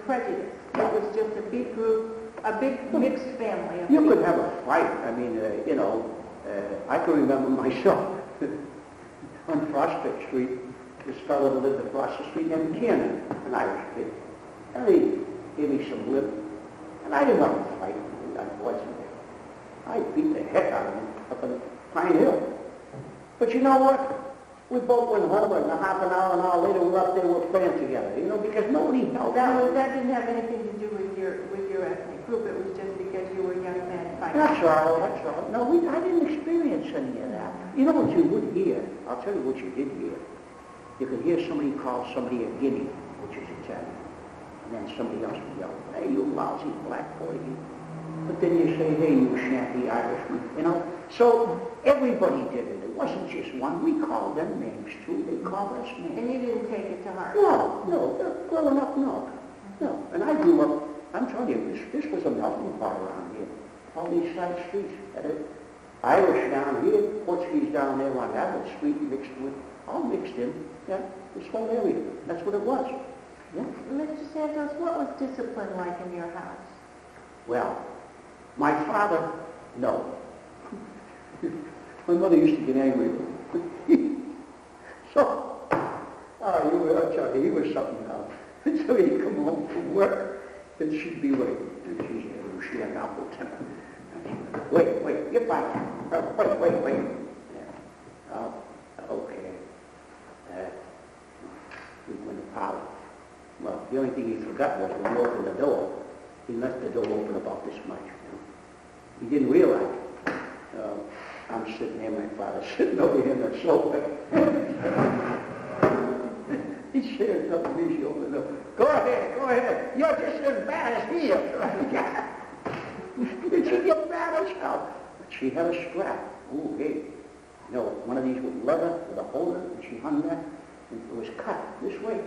prejudice. It was just a big group, a big mixed family. You could have a fight. I mean, I can remember myself on Prospect Street, this fellow that lived across the street named Cannon, an Irish kid. And he gave me some lip, and I didn't want to fight him. Unfortunately, I beat the heck out of him up on Pine Hill. But you know what? We both went home, and a half an hour later, we were up there, we were playing together, because nobody held out. That didn't have anything to do with your ethnic group. It was just because you were young men fighting. That's all. No, I didn't experience any of that. You know what you would hear? I'll tell you what you did hear. You could hear somebody call somebody a guinea, which is Italian. And then somebody else would yell, "Hey, you lousy black boy." But then you say, "Hey, you shanty Irishman," So everybody did it. It wasn't just one. We called them names too. They called us names. And you didn't take it to heart? No. Growing up, no. And I grew up, I'm telling you, this was a melting pot around here. All these side streets. Irish down here, Portuguese down there on Abbott Street, all mixed in. Yeah, this whole area. That's what it was. Yeah. Mr. Santos, what was discipline like in your house? Well, my father, no. My mother used to get angry with me. So, he was something else. So he'd come home from work, and she'd be waiting. And she had an awful temper. Wait, get back. Wait. Yeah. Oh, okay. We went to parlor. Well, the only thing he forgot was when he opened the door, he left the door open about this much. He didn't realize it. I'm sitting there, my father's sitting over here in the sofa. He said up to me, she opened the door. Go ahead. You're just as bad as he is. Did she get mad as hell? But she had a strap. Ooh, hey. One of these with leather, with a holder, and she hung that, and it was cut this way.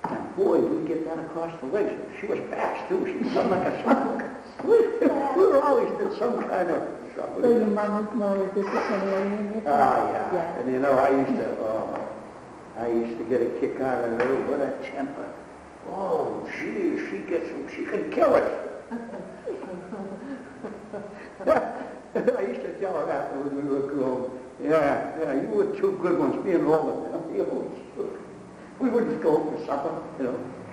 And boy, we'd get that across the legs. She was fast, too. She was like a slug. We were always in some kind of trouble. So your mom was more disciplinarian? Yeah. And I used to get a kick out of her. What a temper. Oh, she could kill us. I used to tell her after when we were grown, Yeah, you were two good ones, me and Roland. We would go for supper,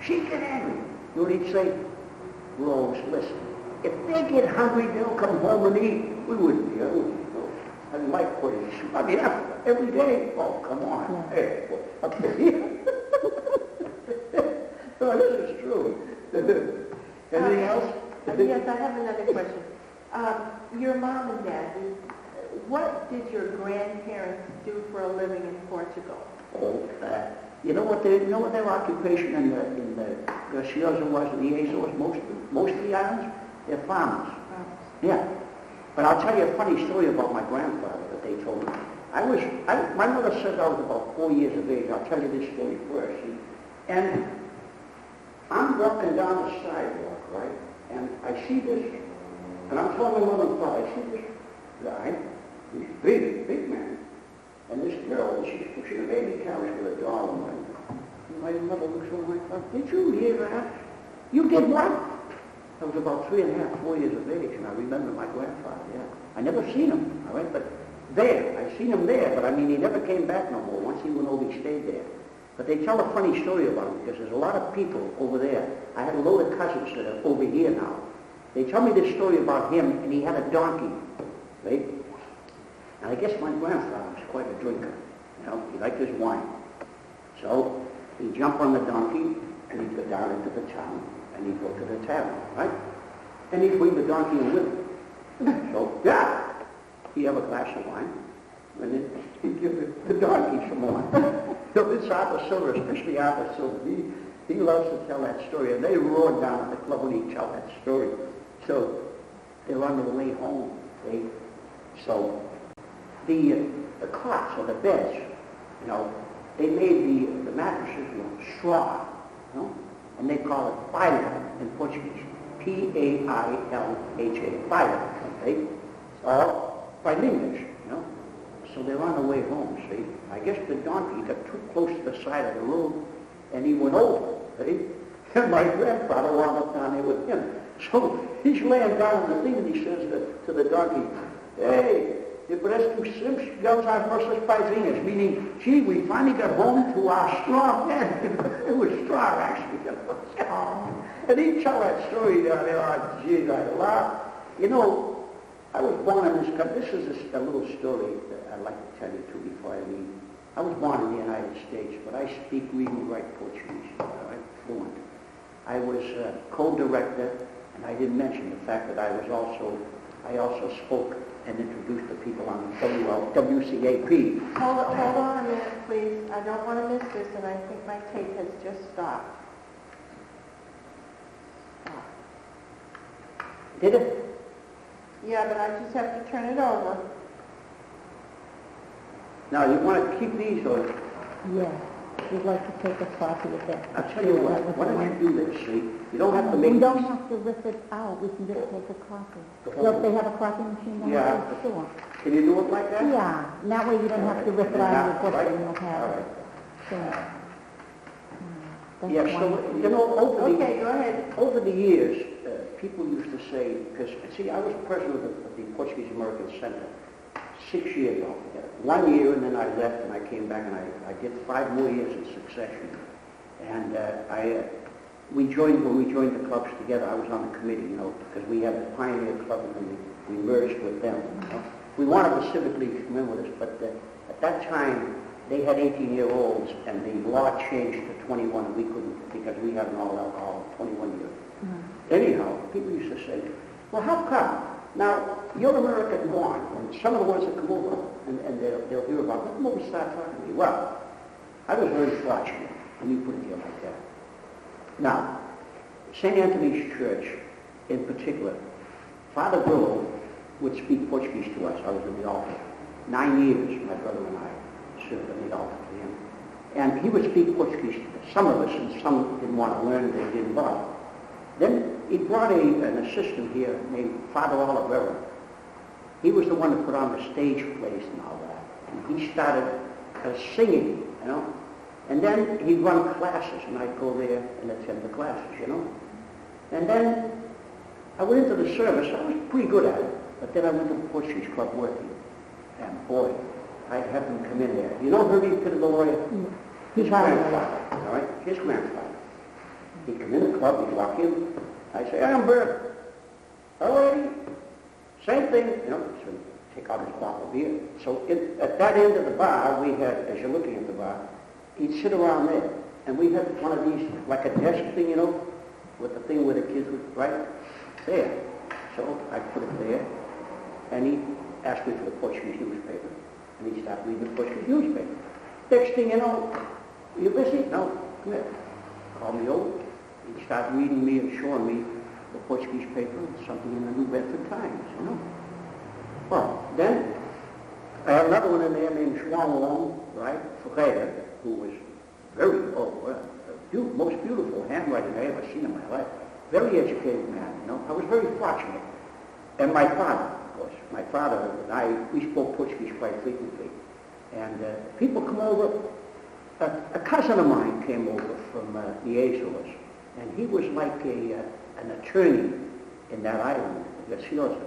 She'd get angry. You know what he'd say? Rose, listen, if they get hungry, they'll come home and eat. We wouldn't, I didn't like Portuguese. I mean, every day. Oh, come on. Yeah. Hey, up here. No, this is true. Anything else? Yes, I have another question. Your mom and dad, what did your grandparents do for a living in Portugal? Oh, you know what their occupation in the Graciosa was in the Azores, most of the islands? They're farmers. Yeah. But I'll tell you a funny story about my grandfather that they told me. My mother said I was about 4 years of age. I'll tell you this story first. See? And I'm walking down the sidewalk, right? And I see this, and I'm telling my mother and father, I see this guy, he's big man, and this girl, she's pushing a baby carriage with a doll in it. And my mother looks over my father, did you hear that? You did what? I was about 3 and a half, 4 years of age, and I remember my grandfather, yeah. I never seen him, all right, but there, I seen him there, but I mean, he never came back no more. Once he went over, he stayed there. But they tell a funny story about him, because there's a lot of people over there. I have a load of cousins that are over here now. They tell me this story about him, and he had a donkey, right? And I guess my grandfather was quite a drinker, he liked his wine. So he'd jump on the donkey, and he'd go down into the town, and he'd go to the tavern, right? And he'd bring the donkey in with him. So, yeah, he'd have a glass of wine, and then he'd give the donkey some wine. This Arthur Silver, especially Arthur Silver, he loves to tell that story, and they roared down at the club when he'd tell that story. So they're on their way home, see? So the cots or the beds, they made the mattresses with straw, and they call it paila in Portuguese. P-A-I-L-H-A, paila, okay? By English, So they're on their way home, see? I guess the donkey got too close to the side of the road, and he went over, see? And my grandfather wound up down there with him. So he's laying down on the thing, and he says to the donkey, hey, de presto sempre chegamos às nossas paizinhas, meaning, gee, we finally got home to our straw bed. It was straw, actually. And he'd tell that story down there, oh, gee, I laugh. I was born in this country. This is a little story that I'd like to tell you too before I leave. I was born in the United States, but I speak, read, and write Portuguese. I'm fluent. I was co-director, and I didn't mention the fact that I also spoke and introduced the people on WCAP. Hold on a minute, please. I don't want to miss this, and I think my tape has just stopped. Did it? Yeah, but I just have to turn it over. Now, you want to keep these, or? Yes. We'd like to take a copy of that. I'll tell you what, why don't you do this, see? You don't have to make We don't have to rip it out. We can just take a copy. So if they have a copy machine, then Yeah. sure. Can you do it like that? Yeah. And that way you don't have to rip it out of the book Right? and you'll have All it. right. So, Yeah, so, Okay, go ahead. over the years, people used to say, because, see, I was president of the Portuguese American Center 6 years altogether. 1 year, and then I left, and I came back, and I did 5 more years in succession. And when we joined the clubs together, I was on the committee, because we had the Pioneer Club, and we merged with them. We wanted the Civic League to come in with us, but at that time, they had 18-year-olds, and the law changed to 21, and we couldn't, because we had an all-alcohol 21-year. Anyhow, people used to say, well, how come? Now, you're American born, and some of the ones that come over, and they'll hear about, let them over start talking to me. Well, I was very fortunate. Let me put it here like that. Now, St. Anthony's Church, in particular, Father Grillo would speak Portuguese to us. I was in the altar. 9 years, my brother and I served in the altar to him. And he would speak Portuguese to some of us, and some didn't want to learn, they didn't bother. Then he brought an assistant here named Father Oliveira. He was the one that put on the stage plays and all that. And he started singing, And then he'd run classes, and I'd go there and attend the classes, And then I went into the service. I was pretty good at it. But then I went to the Portuguese Club working. And boy, I'd have him come in there. You know Herbie Pitt, the lawyer? His grandfather, all right? His grandfather. He'd come in the club, he'd walk in. I'd say, I'm Bert. All righty. Same thing, you know, so take out his bottle of beer. So at that end of the bar, we had, as you're looking at the bar, he'd sit around there. And we had one of these, like a desk thing, you know, with the thing where the kids would write. There. So I put it there. And he asked me for the Portuguese newspaper. And he started reading the Portuguese newspaper. Next thing you know, you busy? No, come here. Call me over. He'd start reading me and showing me the Portuguese paper, something in the New Bedford Times, you know. Well, then, I had another one in there named Schwan, right, Ferreira, who was very, most beautiful handwriting I ever seen in my life. Very educated man, you know. I was very fortunate. And my father, of course. My father and I, we spoke Portuguese quite frequently. And people come over. A cousin of mine came over from the Azores, and he was like an attorney in that island, Graciosa.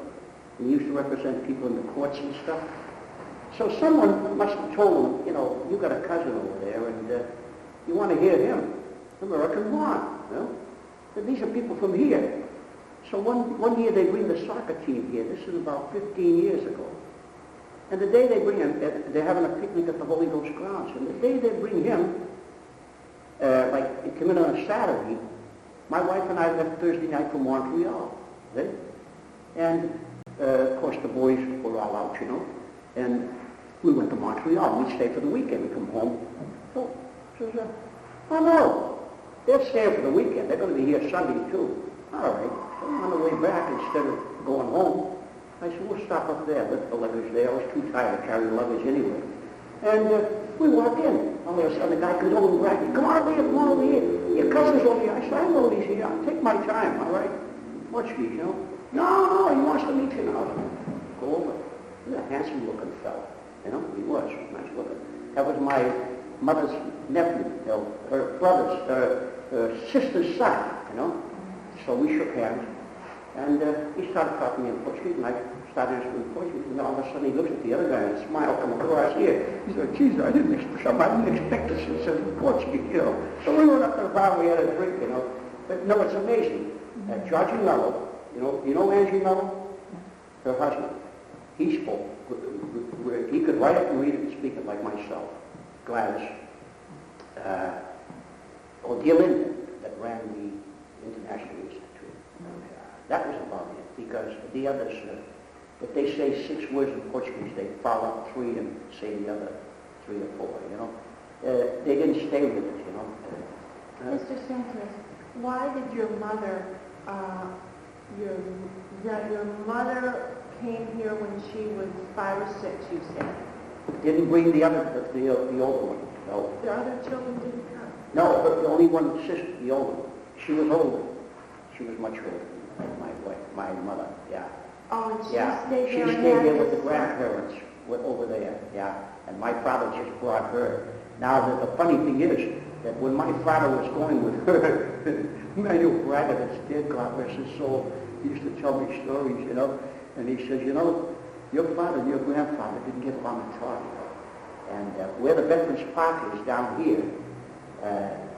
He used to represent people in the courts and stuff. So someone must have told him, you know, you got a cousin over there, and you want to hear him. American born, you know. And these are people from here. So one year they bring the soccer team here. This is about 15 years ago. And the day they bring him, they're having a picnic at the Holy Ghost grounds. And the day they bring him, like he came in on a Saturday, my wife and I left Thursday night for Montreal. Right? And of course the boys were all out, you know. And we went to Montreal. We'd stay for the weekend. We'd come home. So she said, oh no, they're staying for the weekend. They're going to be here Sunday too. All right. So on the way back, instead of going home, I said, we'll stop up there, lift the luggage there. I was too tired to carry the luggage anyway. And we walk in. All of a sudden, the guy comes over and grabs me. Come on over here, come on over here. Your cousin's over here. I said, I know he's here. I'll take my time, all right? Portuguese, you know? No, he wants to meet you now. Go over. He's a handsome-looking fellow. You know, he was nice looking. That was my mother's nephew, you know, her brother's, her sister's son, you know? So we shook hands. And he started talking in Portuguese, and I started answering in Portuguese, and all of a sudden he looks at the other guy and a smile come across here. He said, geez, I didn't expect this in Portuguese, you know. So we went up to the bar and we had a drink, you know. But no, it's amazing. Georgie Mello, you know Angie Mello? Her husband. He spoke. He could write it and read it and speak it like myself. Gladys. Dear Linda, that ran the International Institute. That was about it, because the others, if they say 6 words in Portuguese, they follow up 3 and say the other 3 or 4, you know. They didn't stay with it, you know. Mr. Santos, why did your mother, your mother came here when she was 5 or 6, you said? Didn't bring the older one, no. The other children didn't come? No, but the only one sister, the older one. She was older. She was much older. My mother, yeah. Oh, and she yeah. stayed there? She stayed there with the grandparents over there, yeah. And my father just brought her. Now, the funny thing is that when my father was going with her, Manuel Braga, that's dead, God rest his soul, he used to tell me stories, you know. And he says, you know, your father and your grandfather didn't get along at all, you know. And where the Veterans Park is down here,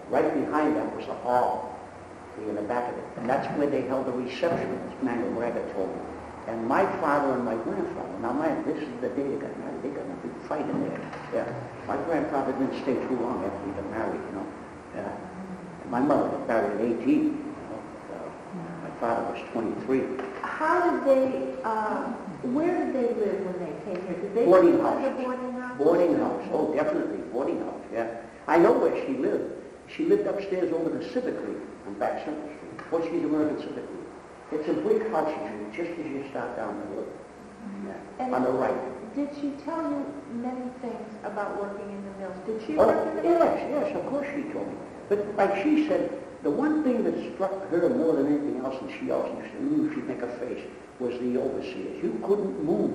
right behind that was a hall. In the back of it. And that's where they held the reception, as Manuel Braga told me. And my father and my grandfather, now this is the day they got married, they got in a big fight in there. Yeah. My grandfather didn't stay too long after he got married, you know. And my mother got married at 18, you know. My father was 23. How did they, where did they live when they came here? Did they boarding live house. in a boarding house? Boarding house, oh, definitely, boarding house, yeah. I know where she lived. She lived upstairs over the Civic League on Back Central Street, Portuguese American Civic League. It's a brick house just as you start down the road, yeah, on the right. Did she tell you many things about working in the mills? Did she Oh, work in the mills? yes, of course she told me. But like she said, the one thing that struck her more than anything else, and she also knew she'd make a face, was the overseers. You couldn't move.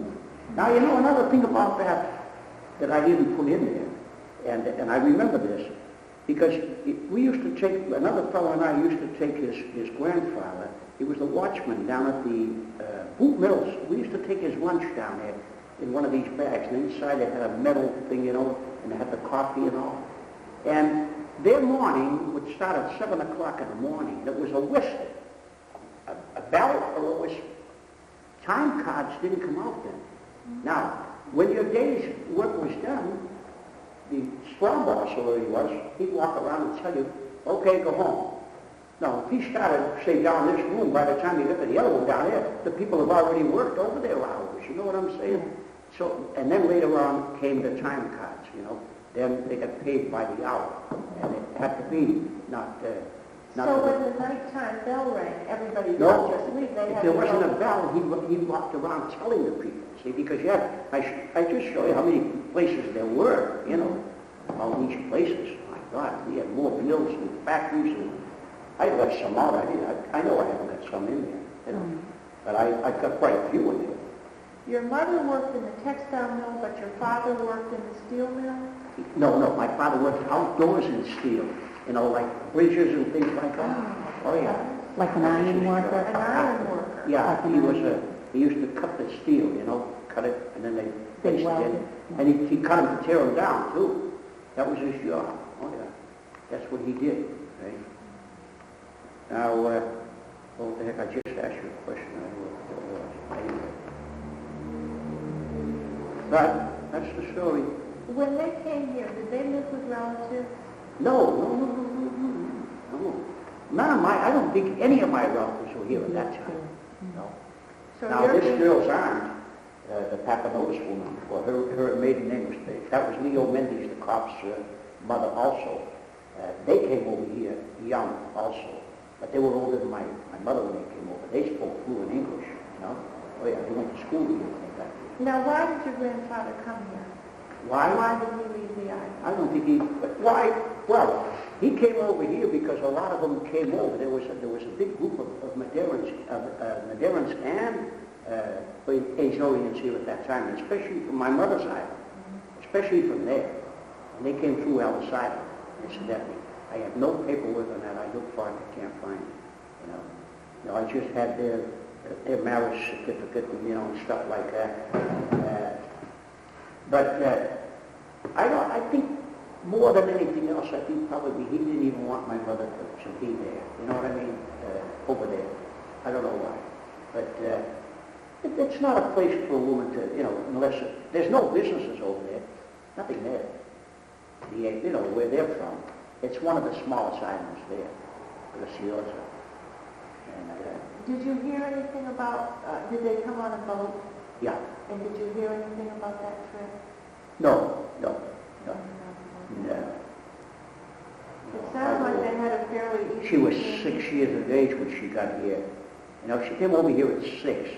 Now, you know, another thing about that I didn't put in there, and I remember this, because we used to take, another fellow and I used to take his grandfather, he was the watchman down at the boot mills. We used to take his lunch down there in one of these bags, and inside they had a metal thing, and they had the coffee and all. And their morning would start at 7 o'clock in the morning. It was a whistle, a bell, or it was time cards didn't come out then. Now, when your day's work was done, the straw boss, or where he was, he'd walk around and tell you, okay, go home. Now, if he started, say, down this room, by the time you get to the other one down there, the people have already worked over their hours. You know what I'm saying? So, and then later on came the time cards, Then they got paid by the hour. And it had to be not so when the nighttime bell rang, everybody no, got to sleep. if there wasn't a bell, he walked around telling the people. See, because I just show you how many places there were, all these places. My God, we had more mills and factories, and I left some out. I know I haven't got some in there, but I've got quite a few in there. Your mother worked in the textile mill, but your father worked in the steel mill? No, my father worked outdoors in steel, like bridges and things like that. Oh yeah. Like an iron worker? An iron worker. Yeah, he used to cut the steel, cut it, and then they placed it in. And he cut them to tear them down, too. That was his job. Oh, yeah. That's what he did, right? Now, what the heck, I just asked you a question. I don't know what it was. Anyway. But that's the story. When they came here, did they live with relatives? No. None of I don't think any of my relatives were here at that time. No. So now, this girl's aunt, the Papanotis woman, well, her maiden name was, that was Leo Mendes, the cop's mother also. They came over here young also, but they were older than my mother when they came over. They spoke fluent English, Oh yeah, they went to school here. Now, why did your grandfather come here? Why? Why did he leave the island? I don't think why? Well, he came over here because a lot of them came over. There was a big group of Madeirans and Azorians here at that time, especially from my mother's island, especially from there. And they came through Ellis Island, incidentally. I have no paperwork on that. I looked for it, I can't find it. I just had their marriage certificate, and stuff like that. But I think more than anything else, I think probably he didn't even want my mother to be there. You know what I mean? Over there. I don't know why. But it's not a place for a woman to, unless there's no businesses over there. Nothing there. Where they're from. It's one of the smallest islands there, Graciosa. And, did you hear anything about, did they come on a boat? Yeah. And did you hear anything about that trip? No. No. It sounds like they had a fairly easy... She was 6 years of age when she got here. She came over here at 6.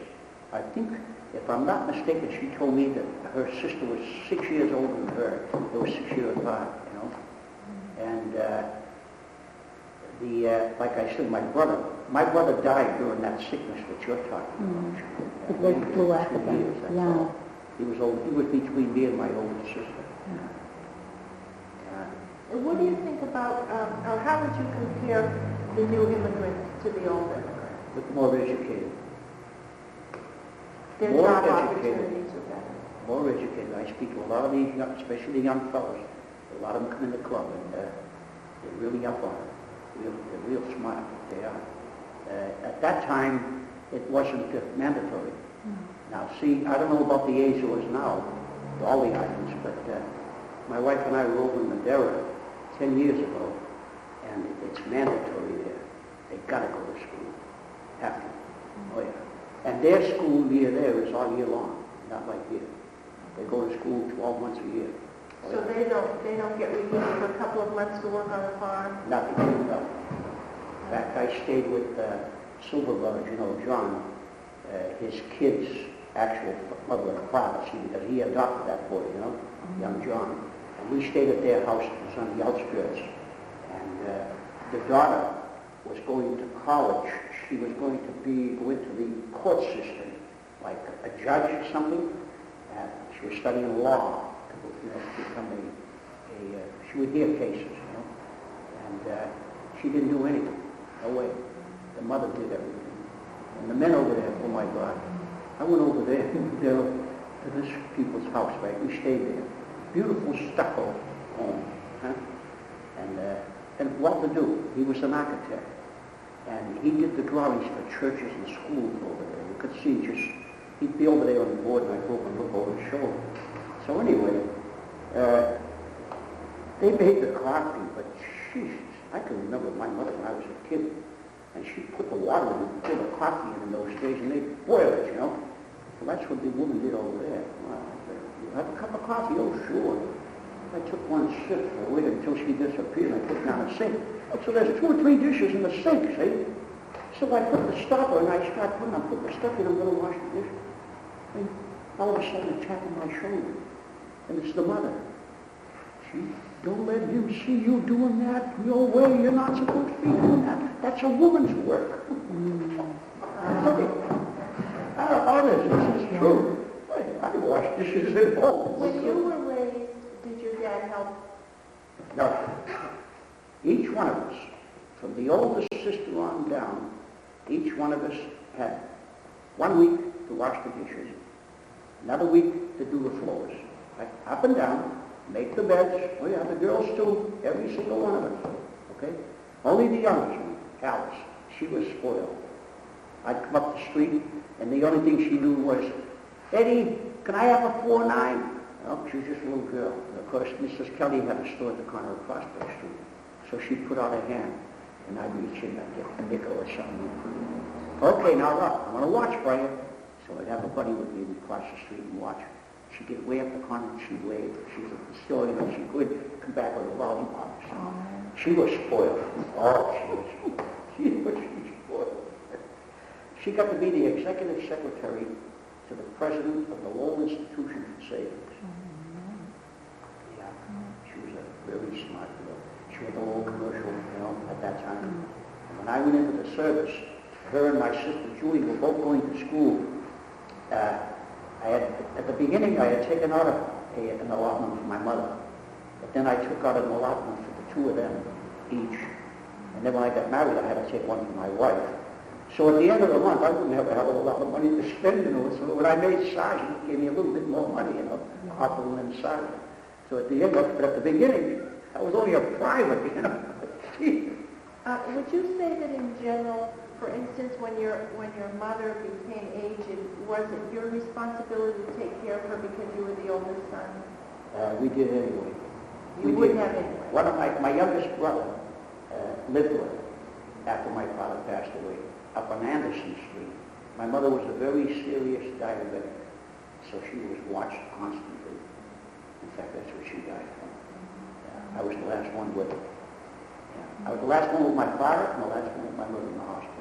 I think, if I'm not mistaken, she told me that her sister was 6 years older than her. They were 6 years apart, And like I said, my brother died during that sickness that you're talking about. It was flu after that. Yeah. He was old. He was between me and my older sister. What do you think about, or how would you compare the new immigrants to the old immigrants? But more educated. Their More job educated. opportunities are better. More educated. I speak to a lot of these, especially the young fellows. A lot of them come in the club, and they're really up on it. They're real smart. They are. At that time, it wasn't mandatory. Now, see, I don't know about the Azores now, all the islands, but my wife and I were over in Madeira 10 years ago, and it's mandatory there. They've got to go to school. Have to. Oh, yeah. And their school year there is all year long, not like here. They go to school 12 months a year. Oh, so yeah. they don't get released for a couple of months to work on a farm? Nothing. No. In fact, I stayed with Silver Brothers, John, his kid's actual mother and father, because he adopted that boy, young John. And we stayed at their house. It was on the outskirts. And the daughter was going to college. She was going to go into the court system, like a judge or something. She was studying law to become she would hear cases, And she didn't do anything. No way. The mother did everything. And the men over there, oh my God. I went over there, to this people's house, right? We stayed there. Beautiful stucco home, huh? And well-to-do. He was an architect. And he did the drawings for churches and schools over there. You could see he'd be over there on the board, and I'd go and look over his shoulder. So anyway, they made the coffee, but Jesus, I can remember my mother when I was a kid, and she put the water in and poured the coffee in those days, and they'd boil it, you know. So that's what the woman did over there. Wow. You have a cup of coffee? Oh, sure. I took one sip, I waited until she disappeared, and I put it down the sink. So there's 2 or 3 dishes in the sink, see? So I put the stopper, and I put the stuff in, I'm going to wash the dishes. And all of a sudden, a tap on my shoulder. And it's the mother. Don't let him see you doing that your way. You're not supposed to be doing that. That's a woman's work. This is true. I wash dishes at home. When you were raised, did your dad help? No. Each one of us, from the oldest sister on down, each one of us had 1 week to wash the dishes, another week to do the floors. Right? Up and down, make the beds. Oh yeah, the girls too, every single one of us. Okay? Only the youngest one, Alice, she was spoiled. I'd come up the street, and the only thing she knew was, Eddie, can I have a 4-9? Oh, she was just a little girl. And of course, Mrs. Kelly had a store at the corner of Prospect Street. So she'd put out her hand, and I'd reach in and I'd get a nickel or something. Okay, now look, I'm going to watch for you. So I'd have a buddy with me, we'd cross the street and watch her. She'd get way up the corner and she'd wave. She was a historian, and she could come back with a lollipop or something. She was spoiled. Oh, she was spoiled. She got to be the executive secretary to the president of the Lowell Institution for Savings. Yeah, she was a very smart girl. She went to Lowell Commercial, you know, at that time. And when I went into the service, her and my sister Julie were both going to school. At the beginning, I had taken out an allotment for my mother, but then I took out an allotment for the 2 of them each. And then when I got married, I had to take one for my wife. So at the end of the month, I wouldn't have a hell of a lot of money to spend, you know. So when I made sergeant, it gave me a little bit more money, you know, corporal and sergeant. So at the end, but at the beginning, I was only a private, you know. Would you say that in general, for instance, when your mother became aged, was it your responsibility to take care of her because you were the oldest son? We did anyway. You would have anyway. One of my youngest brother lived with her after my father passed away, up on Anderson Street. My mother was a very serious diabetic, so she was watched constantly. In fact, that's what she died from. I was the last one with her. I was the last one with my father and the last one with my mother in the hospital.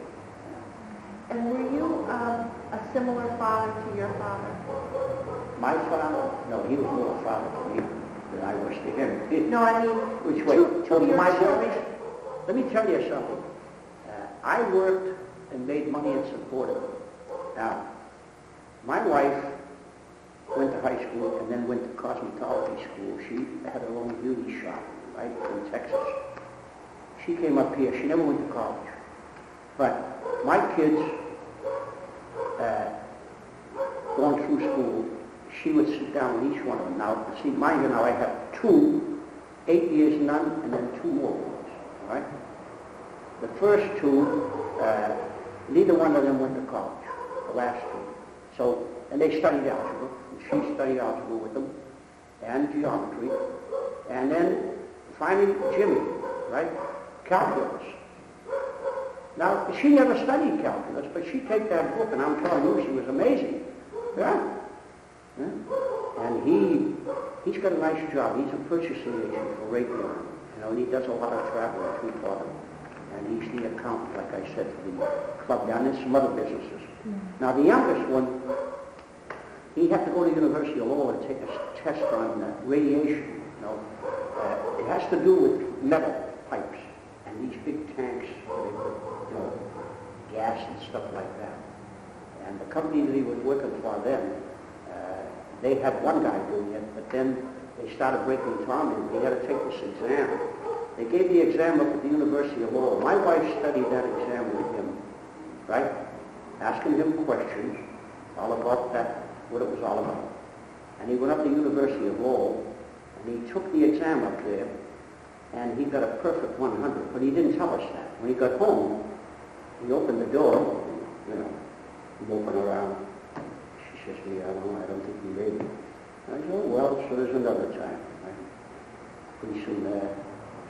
And were you a similar father to your father? My father? No, he was more a father to me than I was to him. No, I mean, which way? To your my children. boys? Let me tell you something. I worked and made money and supported them. Now, my wife went to high school and then went to cosmetology school. She had her own beauty shop, right, in Texas. She came up here. She never went to college. But my kids, going through school, she would sit down with each one of them. Now, see, mind you, now I have 2, 8 years none, and then 2 more boys, all right? The first 2, neither one of them went to college, the last 2. So, and they studied algebra, and she studied algebra with them, and geometry, and then finally Jimmy, right? Calculus. Now, she never studied calculus, but she'd take that book, and I'm telling you, she was amazing. Yeah? And he's got a nice job. He's a purchasing agent for Raytheon, you know, and he does a lot of travel with me for them. And he's the accountant, like I said, for the club down and some other businesses. Now, the youngest one, he had to go to the University of Lowell and take a test on radiation, you know. It has to do with metal pipes and these big tanks where they put, you know, gas and stuff like that. And the company that he was working for then, they had one guy doing it, but then they started breaking Tom in. He had to take this exam. They gave the exam up at the University of Lowell. My wife studied that exam with him, right? Asking him questions all about that, what it was all about. And he went up to the University of Lowell, and he took the exam up there, and he got a perfect 100, but he didn't tell us that. When he got home, he opened the door, you know, moping around. She says to me, I don't think he made it. I said, oh, well, so there's another time. Right? Pretty soon,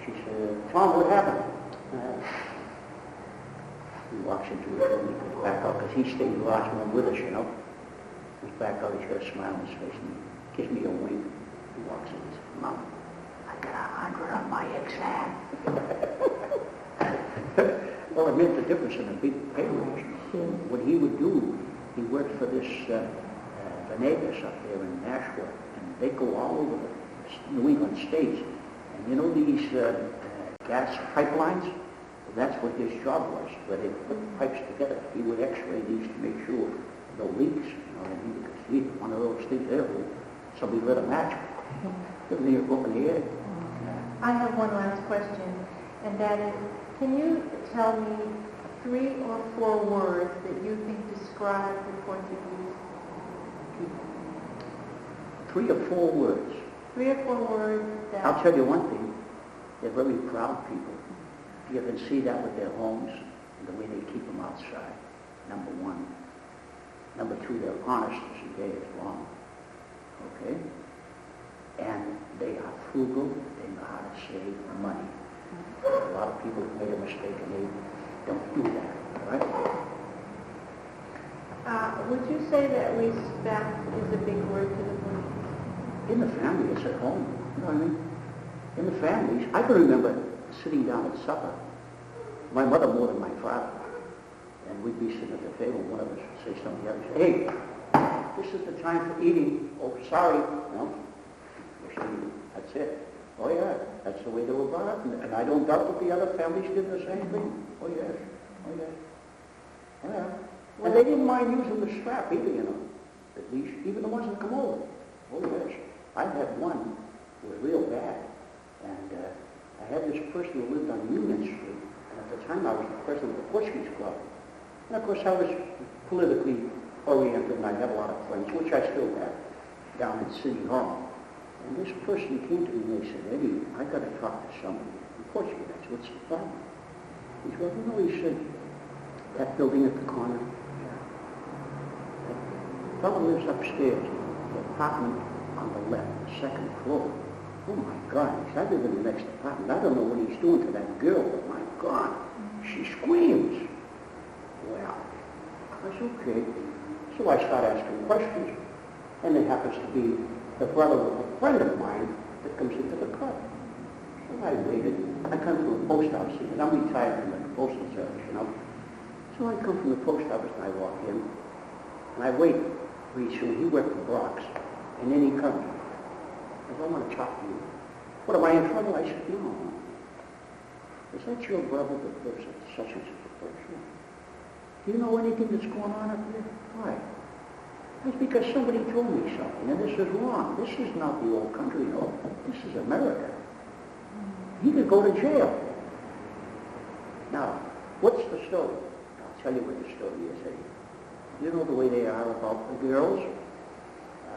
she said, Tom, what happened? He walks into his room, he goes back out, because he stayed in the last room with us, you know. He's back out, he's got a smile on his face, and he gives me a wink. He walks in and says, Mom, I got 100 on my exam. Well, it made the difference in a big pay raise. What he would do, he worked for this Venegas up there in Nashville, and they go all over the New England states. And you know these gas pipelines? That's what his job was, where they put the pipes together. He would x-ray these to make sure no leaks. You know, and he one of those things there where somebody lit a match. Didn't he go up in the air? I have one last question, and that is, can you tell me 3 or 4 words that you think describe the Portuguese people? 3 or 4 words. 3 or 4 words that... I'll tell you one thing. They're very proud people. You can see that with their homes and the way they keep them outside, number 1. Number 2, they're honest as the day is long. Okay? And they are frugal. They know how to save money. A lot of people have made a mistake and they don't do that. All right? Would you say that respect is a big word to the Portuguese? In the family, it's at home. You know what I mean? In the families, I can remember sitting down at supper. My mother more than my father. And we'd be sitting at the table, one of us would say something, the other would say, hey, this is the time for eating. Oh, sorry. No. That's it. Oh, yeah. That's the way they were brought up. And I don't doubt that the other families did the same thing. Oh, yes. Oh, yes. Oh, yeah. And they didn't mind using the strap either, you know. At least, even the ones that come over. Oh, yes. I had one who was real bad. And I had this person who lived on Union Street. And at the time, I was the president of the Portuguese Club. And, of course, I was politically oriented, and I had a lot of friends, which I still have, down in City Hall. And this person came to me and they said, Eddie, I got to talk to somebody in Portugal. I said, what's the problem? He said, well, you know, he said, that building at the corner, that fellow lives upstairs, the apartment on the left, the 2nd floor. Oh, my God. He said, I live in the next apartment. I don't know what he's doing to that girl, but my God, she screams. Well, I said, okay. So I start asking questions, and it happens to be the brother of a friend of mine that comes into the club. So I waited. I come from the post office, and I'm retired from the postal service, you know. So I come from the post office, and I walk in, and I wait. Pretty soon, he worked for Brock's, and then he comes. I said, I want to talk to you. What, am I in trouble? I said, no. Is that your brother that lives at such and such a place? Do you know anything that's going on up there? Why? It's because somebody told me something, and this is wrong. This is not the old country, no. This is America. He could go to jail. Now, what's the story? I'll tell you what the story is, Eddie. You know the way they are about the girls?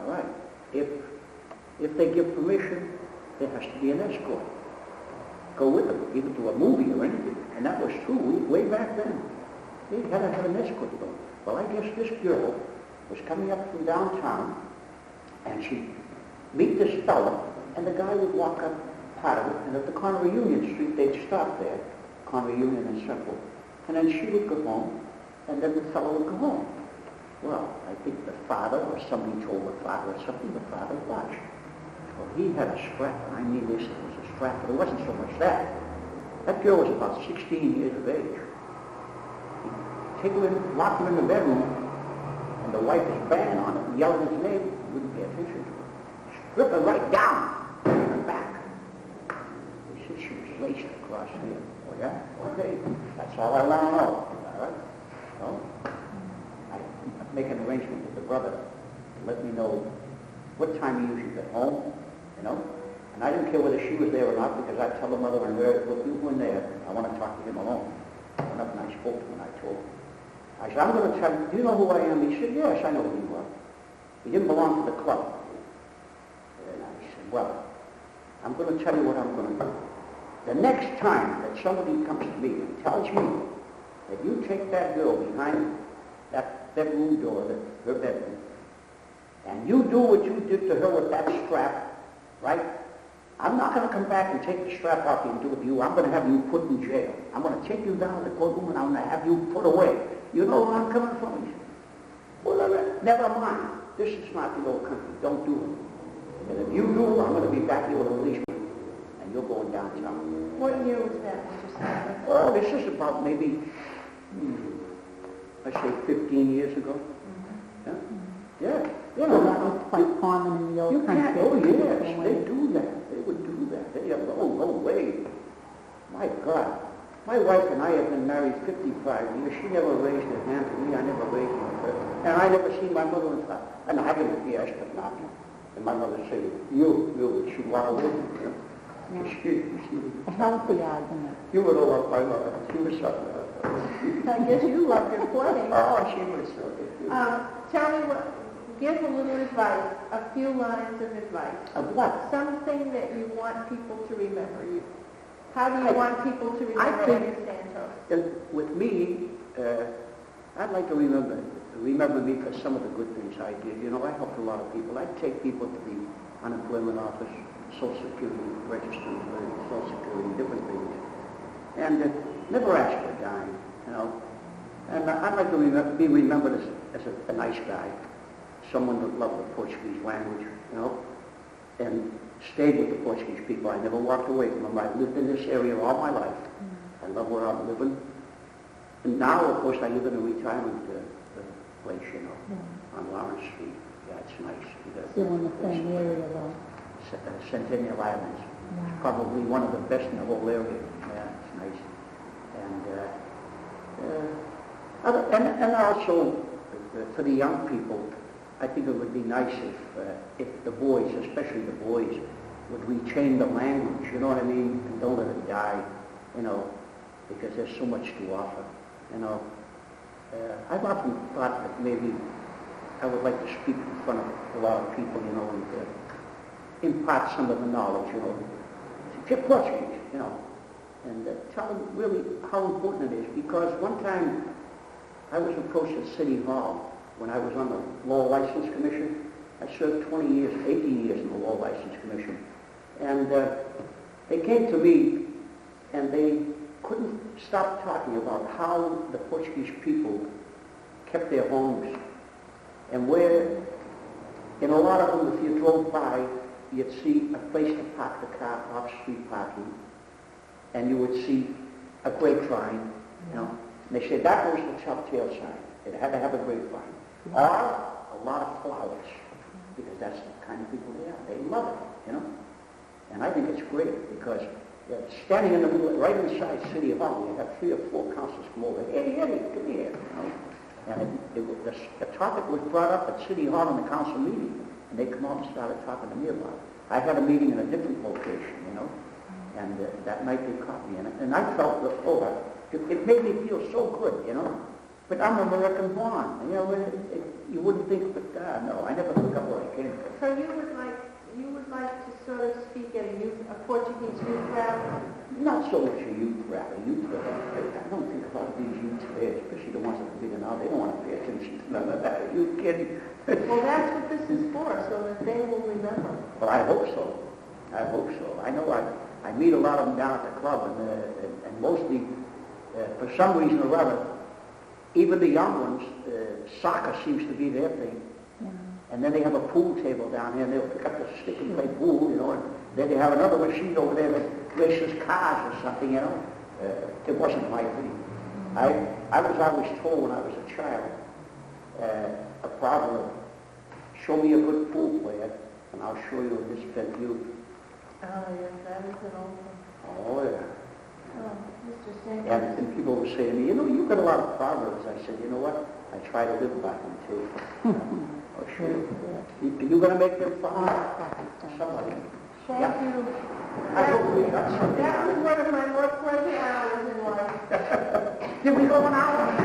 All right. If they give permission, there has to be an escort. Go with them, either to a movie or anything. And that was true way back then. They had to have an escort to them. Well, I guess this girl was coming up from downtown, and she'd meet this fella, and the guy would walk up part of it, and at the corner of Union Street, they'd stop there, corner of Union and Central, and then she would go home, and then the fellow would go home. Well, I think the father, or somebody told the father or something, the father watched. Well, he had a strap, and I mean this, it was a strap, but it wasn't so much that. That girl was about 16 years of age. He'd take her in, lock her in the bedroom, and the wife is banging on it and yelling his name. He wouldn't pay attention to her. Strip her right down and back. He said she was laced across here. Oh, yeah? Okay. That's all I want to know. All right? So, I make an arrangement with the brother to let me know what time he usually got home, you know? And I didn't care whether she was there or not, because I'd tell the mother, and look, you go in there. I want to talk to him alone. I went up and I spoke to him and I told him. I said, I'm going to tell you, do you know who I am? He said, yes, I know who you are. He didn't belong to the club. Well, I'm going to tell you what I'm going to do. The next time that somebody comes to me and tells me that you take that girl behind that bedroom door, her bedroom, and you do what you did to her with that strap, right? I'm not going to come back and take the strap off you and do it to you. I'm going to have you put in jail. I'm going to take you down to the courtroom and I'm going to have you put away. You know where I'm coming from? He said, well, never mind. This is not the old country. Don't do it. And if you do, I'm going to be back here with a policeman. And you're going downtown. What year was that, Mr. Santos? Well, this is about maybe, I say 15 years ago. Mm-hmm. Yeah. Yeah. You So know, that was quite common in the old country. Oh, yes, they do that. They would do that. They have, oh, no way. My God. My wife and I have been married 55 years. She never raised her hand to me. I never raised her. And I never seen my mother and father. And I didn't be asked, but not. And my mother said, you, she walked away. You know? A healthy argument. You would have loved my mother. She was something. I guess you loved her plenty. Oh, she was so good. Tell me give a little advice, a few lines of advice. Of what? Something that you want people to remember. How do you want people to remember I think, Eddie Santos? With me, I'd like to remember me for some of the good things I did. You know, I helped a lot of people. I'd take people to the unemployment office, Social Security, registering for Social Security, different things. And never asked for a dime, you know. And I'd like to be remembered as a nice guy, someone that loved the Portuguese language, you know, and stayed with the Portuguese people. I never walked away from them. I've lived in this area all my life. I love where I'm living. And now, of course, I live in a retirement place, you know, on Lawrence Street. Yeah, it's nice. Still in the same area, though. Centennial Islands. It's probably one of the best in the whole area. Yeah, it's nice. And also, for the young people, I think it would be nice if the boys, especially the boys, would retain the language, you know what I mean, and don't let it die, you know, because there's so much to offer, you know. I've often thought that maybe I would like to speak in front of a lot of people, you know, and impart some of the knowledge, you know, to Portuguese, you know, and tell them really how important it is, because one time I was approached at City Hall when I was on the Law License Commission. I served 20 years, 18 years in the Law License Commission. And they came to me and they couldn't stop talking about how the Portuguese people kept their homes and where, in a lot of them, if you drove by, you'd see a place to park the car, off-street parking, and you would see a grapevine, you know. And they said that was the telltale sign. It had to have a grapevine. Or a lot of flowers, because that's the kind of people they are. They love it, you know. And I think it's great because standing in the middle, right inside City Hall, you have 3 or 4 councils come over. Eddie, come here, you know. And the topic was brought up at City Hall in the council meeting, and they come out and started talking to me about it. I had a meeting in a different location, you know, and that night they caught me in it. And I felt that, it made me feel so good, you know. But I'm American born, you know. You wouldn't think, but no, I never forgot where I came from. So you would like to sort of speak at a Portuguese youth rally? Not so much a youth rally. I don't think a lot of these youths there, especially the ones that are bigger now, they don't want to pay attention to none of that. Are you kidding? Well, that's what this is for, so that they will remember. Well, I hope so. I hope so. I know I meet a lot of them down at the club, and mostly, for some reason or other, even the young ones, soccer seems to be their thing. Yeah. And then they have a pool table down here, and they'll pick up the stick and play pool, you know, and then they have another machine over there that races cars or something, you know. It wasn't my thing. I was always told when I was a child, a proverb, show me a good pool player, and I'll show you a misspent youth. Oh, yes, that is an old one. Oh, yeah. Oh, Mr. Santos. And people would say to me, you know, you've got a lot of proverbs. I said, you know what? I try to live by them, too. Oh, sure. You're going to make them fun? Somebody. Thank you. I hope we got something. That was one of my more pleasant hours in life. Did we go an hour?